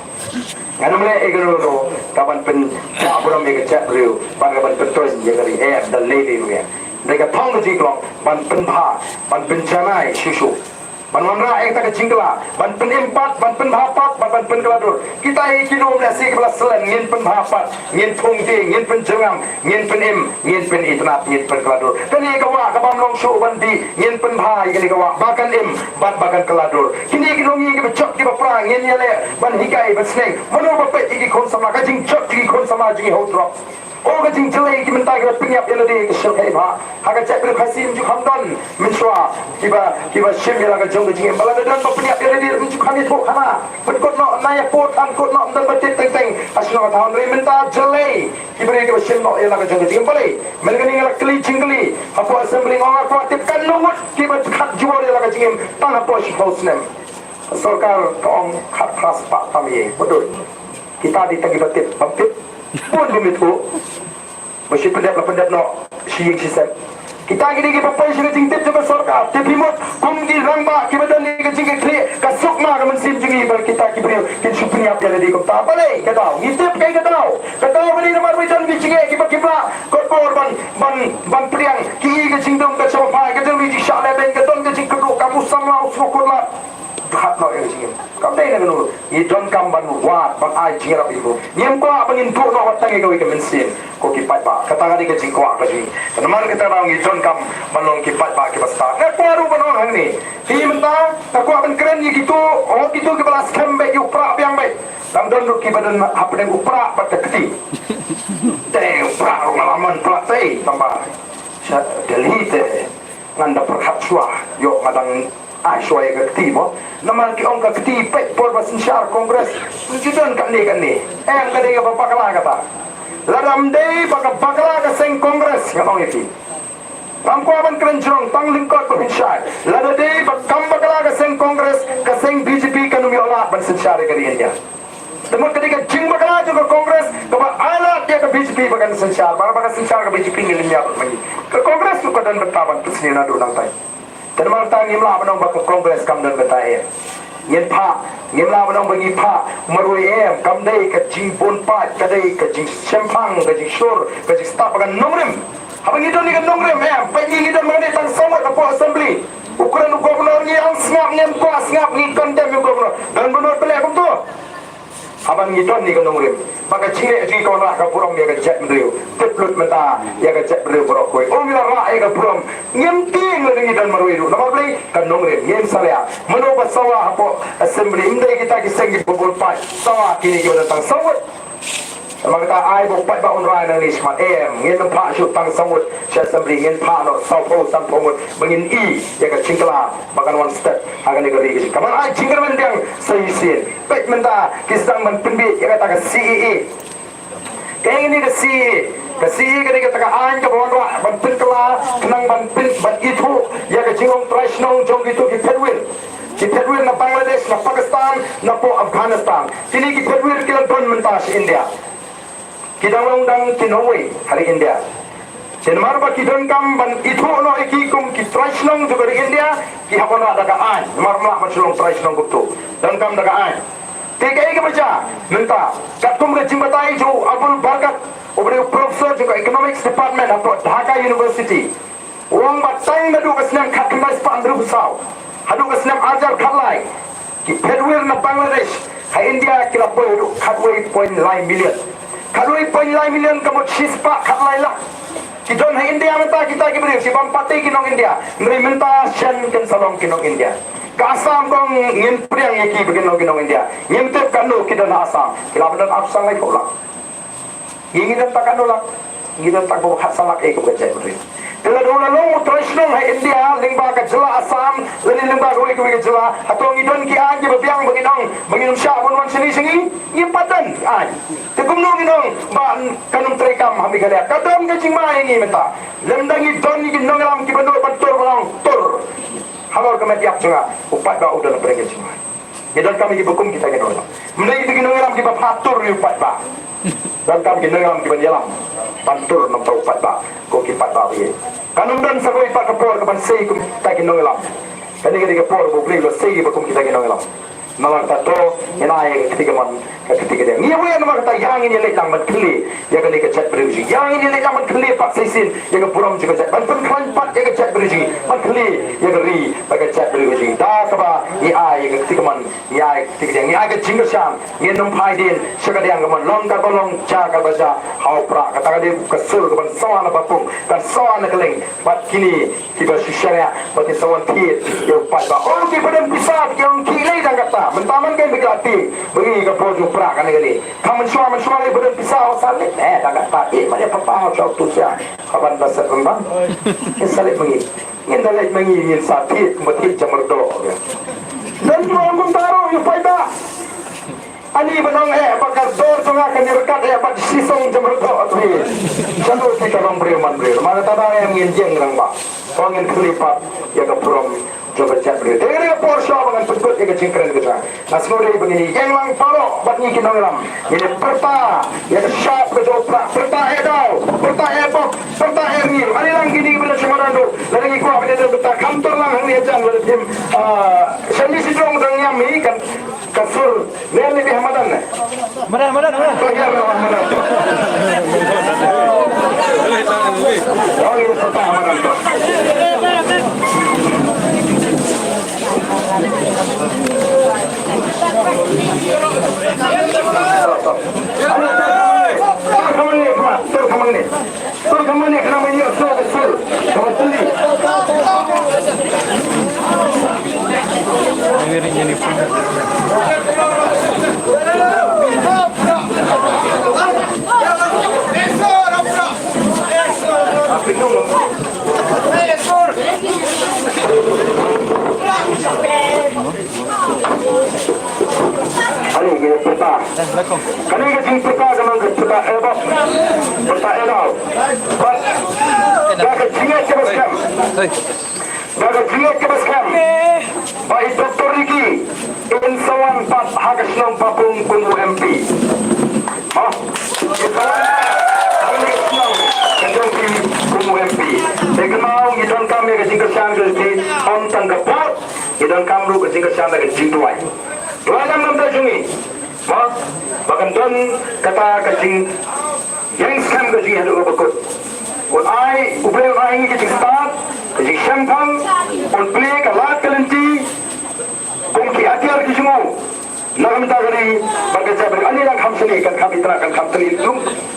S2: Nganu mele egano kapan pen abram ni kecak dulu. Kapan betul ni jadi dan lady ni. Mereka thong ke jiklong ban pen ban pen janai susu. Ban wanra tak kecingkla, ban pen empat, ban pen hapat, ban pen keladur. Kita kilo nasi kelas selen, ngin pen hapat, ngin thongti, ngin pen jengam, ngin pen ngin pen itnat, ngin pen keladur. Kini kawa kabam long show bandi, ngin pen kini kawa bakan bakan keladur. Kini kilo ngin kebecok di perang, ngin yale ban hikai ban snake. Mano bapet iki kon sama kajing cok iki kon sama jingi hot drop. Oh kajing jelai ki mentai ke penyap yang ada ke syai ba. Haga cek ber khasim ju khamdan minswa kiba shim yala ka jong jingi bala dan penyap yang ada ju khani thok khana. Penkot no naya pot an kot no dan batit teng teng asno ka thon menta jelai kibre ke shim no yala ka jong jingi bale. Melgani ngala kli jingli apa assembly ngor ko tip kan numut kiba khat jual yala ka jingi tan apa shi hosnem. Sarkar tong khat khas pak tamye betul. Kita ditagi batit pun demitu masih pendap no siing sistem kita gini kita papai sih jingtip juga sorka tapi mot kumgi rangba kita dan ni jingke kri kasuk ma kaman sim jingi bar kita kibri kin supri ap jadi di kota apa le kata ngitip kai kata bani nomor witan bi jinge kita kibra kor ban priang ki ke jingdom ke sofa ke jeli di syale ben ke don ke jingkru kamu sama usukurla hat no yang jinge kam dai na nu i don kam ban wa ban ai jinge rapi ko nyem ko apangin tu no watang ke ke mensin ko ki pai ba kata ngadi ke jingko ak lagi namar kita raung i don kam manong ki pai ba ki basta ne paru banong hang ni ti menta ta ko apan keren ni gitu oh gitu ke balas kembe yu pra yang baik tam don ki badan apne upra pat keti te upra ngalaman plate tambah delete nganda perhatswa yo ngadang Asyai ke ketiba, nama ki ong ke ketiba por basin syar kongres, judan kan ni. Yang kali ke bakala kata, ladam day bakala ke seng kongres yang ong itu. Kamko aban kerencong tang lingkot provinsial, ladam day bakala ke seng kongres ke seng BJP kanumi olah basin syar ke India. Temu ketika jing bakala juga kongres, kaba alat dia ke BJP bagan sensyar, bagan sensyar ke BJP ngilimnya bermain. Ke kongres tu kadan bertaban tu sini nadu nang tay. Dan malam tadi mula menong bak kongres kam dan bertanya, ngin mula menong bagi marui kam dai ke jing pun kadai ke jing sempang ke jing sur ke jing staf akan nongrim, abang itu ni kan nongrim pagi kita mengenai tang somot apa assembly, ukuran gubernur ni ang ngap ni kondem gubernur dan benar pelak tu. Abang itu ni kan nongrim, maka ciri kau nak kapurong dia ke cek beliau, teplut menta dia ke cek beliau berokoi. Oh bila rak dia ke purong, nyemting lagi dan marui itu. Nama beli kan nongrim, nyem salia. Menubah sawah apa assembly, indai kita kisah kita berbol pai, sawah kini kita datang sawut. Maka kita ai buat baun rai nang ni smart ngin nampak syuk tang sawut, saya assembly ngin pak no sawo sam pomut, mengin dia ke cingkla, makan one step akan negeri kita. Kaman ai cingkla mendang seisin, baik menta kisah menpinbi dia kata ke CEE. Kayak ini ke CEE ketika kata ai ke bawan rai banpin kela, kenang banpin ban itu, dia ke jingong trash nong jong itu di Pedwin. Kita duit na Bangladesh, na Pakistan, na po Afghanistan. Kini kita duit kita don mentas India. Kita undang Norway hari India. Jadi marba kita kam ban itu no ikikum kita trasnong juga di India. Kita pernah ada kaan. Marba macam trasnong kutu. Dan kam ada kaan. Tiga ini baca minta. Katum ke jimbatai jo Abdul Barkat. Obri profesor juga economics department atau Dhaka University. Uang batang nadu kesenam kat kembali sepandru besau. Hadu kesenam ajar kalai. Pedwir na Bangladesh. Hai India kira boleh katway point lain million. Katway point lain million kamu sispa katlai lah. Kita hai India minta kita kibri si bampati kinong India. Ngeri minta shen ken salong kinong India. Kasam kong ngin priang yaki begin kinong India. Ngintip kanu kita na Asam. Kila benar Asam lagi kolak. Ngin tak kanu lah. Ngin tak bawa hat salak ekor kecil beri. Kalau dulu long tradisional hai India, lingba ke jela Assam, lani lingba ke wiki jela, atau ngidon ki aja berbiang beginong, beginong syabun wan sini singi, ngimpatan ay. Tegumno nginong ban kanung trekam hami kalian. Kadam ke cingma ini menta. Lemdangi don ni ginong ram ki bendur bantur orang tur. Halor kami tiap juga, upat ba udah berengge cingma. Ngidon kami ki bukum kita ngidon. Mendai ki ginong ram ki bapatur ni upat ba. Dan kami ginong ram ki banjalam. Bantur nam tau upat ba. Ko ki pat ba ye. Kanung dan sa ko ipat kapor ka ban sei ko ta ginong ram. Kani kani kapor bo bri lo sei bukum kita ginong ram. Nalar tato inai ketika man ketika dia ni boleh nama kata yang ini lek lang keli ya kali ke chat beruji yang ini lek lang keli pak seisin ya ke puram juga chat banten kan pat ya ke chat beruji man keli ya ke ri ke chat beruji dah kaba ni ai ya ketika man ni ai ketika dia ni ai ke jingsham ni nom pai din suka dia ngaman long ka bolong cha ka baja hau pra kata dia kesur ke ban sawan apa pun dan sawan keling pat kini tiba syariah bagi sawan tiet ya pat ba oh di badan pisat yang kili dan kata mentaman kan berarti bagi ke projo pra kan kali kamu suami ni badan pisau salit tak kata mana papa jauh tu sia kapan dasar rembang salit bagi ingin dalit bagi ingin sakit mati jamerdo dan mau taruh you faida ani benong bakar dor sunga kan dirkat apa sisong jamerdo tu jangan kita orang beriman mana tada yang ingin jeng nang ba ingin kelipat ya ke puram coba chat beri. Dengan Porsche dengan pekut yang kecingkran kita. Asmore begini, yang lang palo, batnya kita ngelam. Ini perta, yang sharp ke joprak, perta edau, perta ebok, perta erngil. Ani lang gini bila semarando. Lagi ku apa dia betul kantor lang hang dia jang lalu tim. Seni sidong dang yami kan kasur. Ni lebih hamadan.
S3: Madan.
S2: Bagian hamadan. Oh ini perta hamadan. Tur kemana kenapa ini asal besar? Kamu tuli.
S3: Ini pun.
S2: Ani gini peta. Kani gini peta zaman peta ebok, peta edau. Bas, dah kecingnya kebaskan. Dah kecingnya kebaskan. Baik Dr. Riki, insawan pat hagas nong papung kungu MP. Oh, insawan hagas nong kejongki kungu MP. Sekenau idon kami kecingkesan kecing om tanggapot, idon kamru kecingkesan kecing tuai. Tuan nam tajungi, mak bahkan tuan kata kecing yang skam kecing ada berikut. Un ai upaya ai ini kecing start, kecing syampang, un play kalat kelinci, kongki ajar kecingmu. Nak minta kali bagi saya beri ani lang hamseni kan kami terangkan hamseni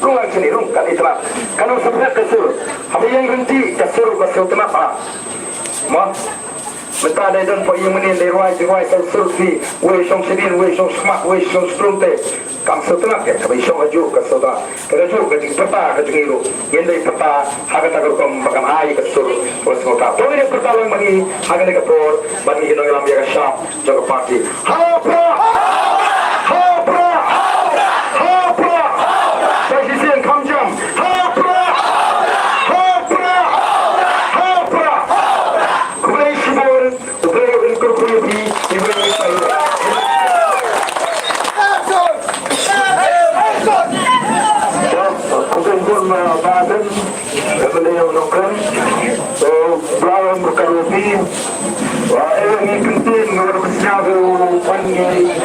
S2: lungan seni lung kan itulah. Kalau sebenarnya kesur, kami yang kelinci kesur kenapa? Mak Menta ada dan pagi menin lewai saya surfi, wei song sedin, wei song smak, wei song strunte. Kam setelah ke, kami song aju ke saudara. Keraju ke jing peta ke jing iru. Yendai peta, haga tagar kom bakam ai ke sur. Bos ngota. Tuh ini peta lang bagi haga ni kapor, bagi hinong ilam ya syap, jaga parti. Hapra, hapra, hapra. Saya sisian kamjam. Hapra, hapra, hapra. Kubai shibor, kubai kurkurubi, kubai sayur. Badan, beliau nongkrong, so belum berkarubi, wah ini penting, orang bersiap, panggil.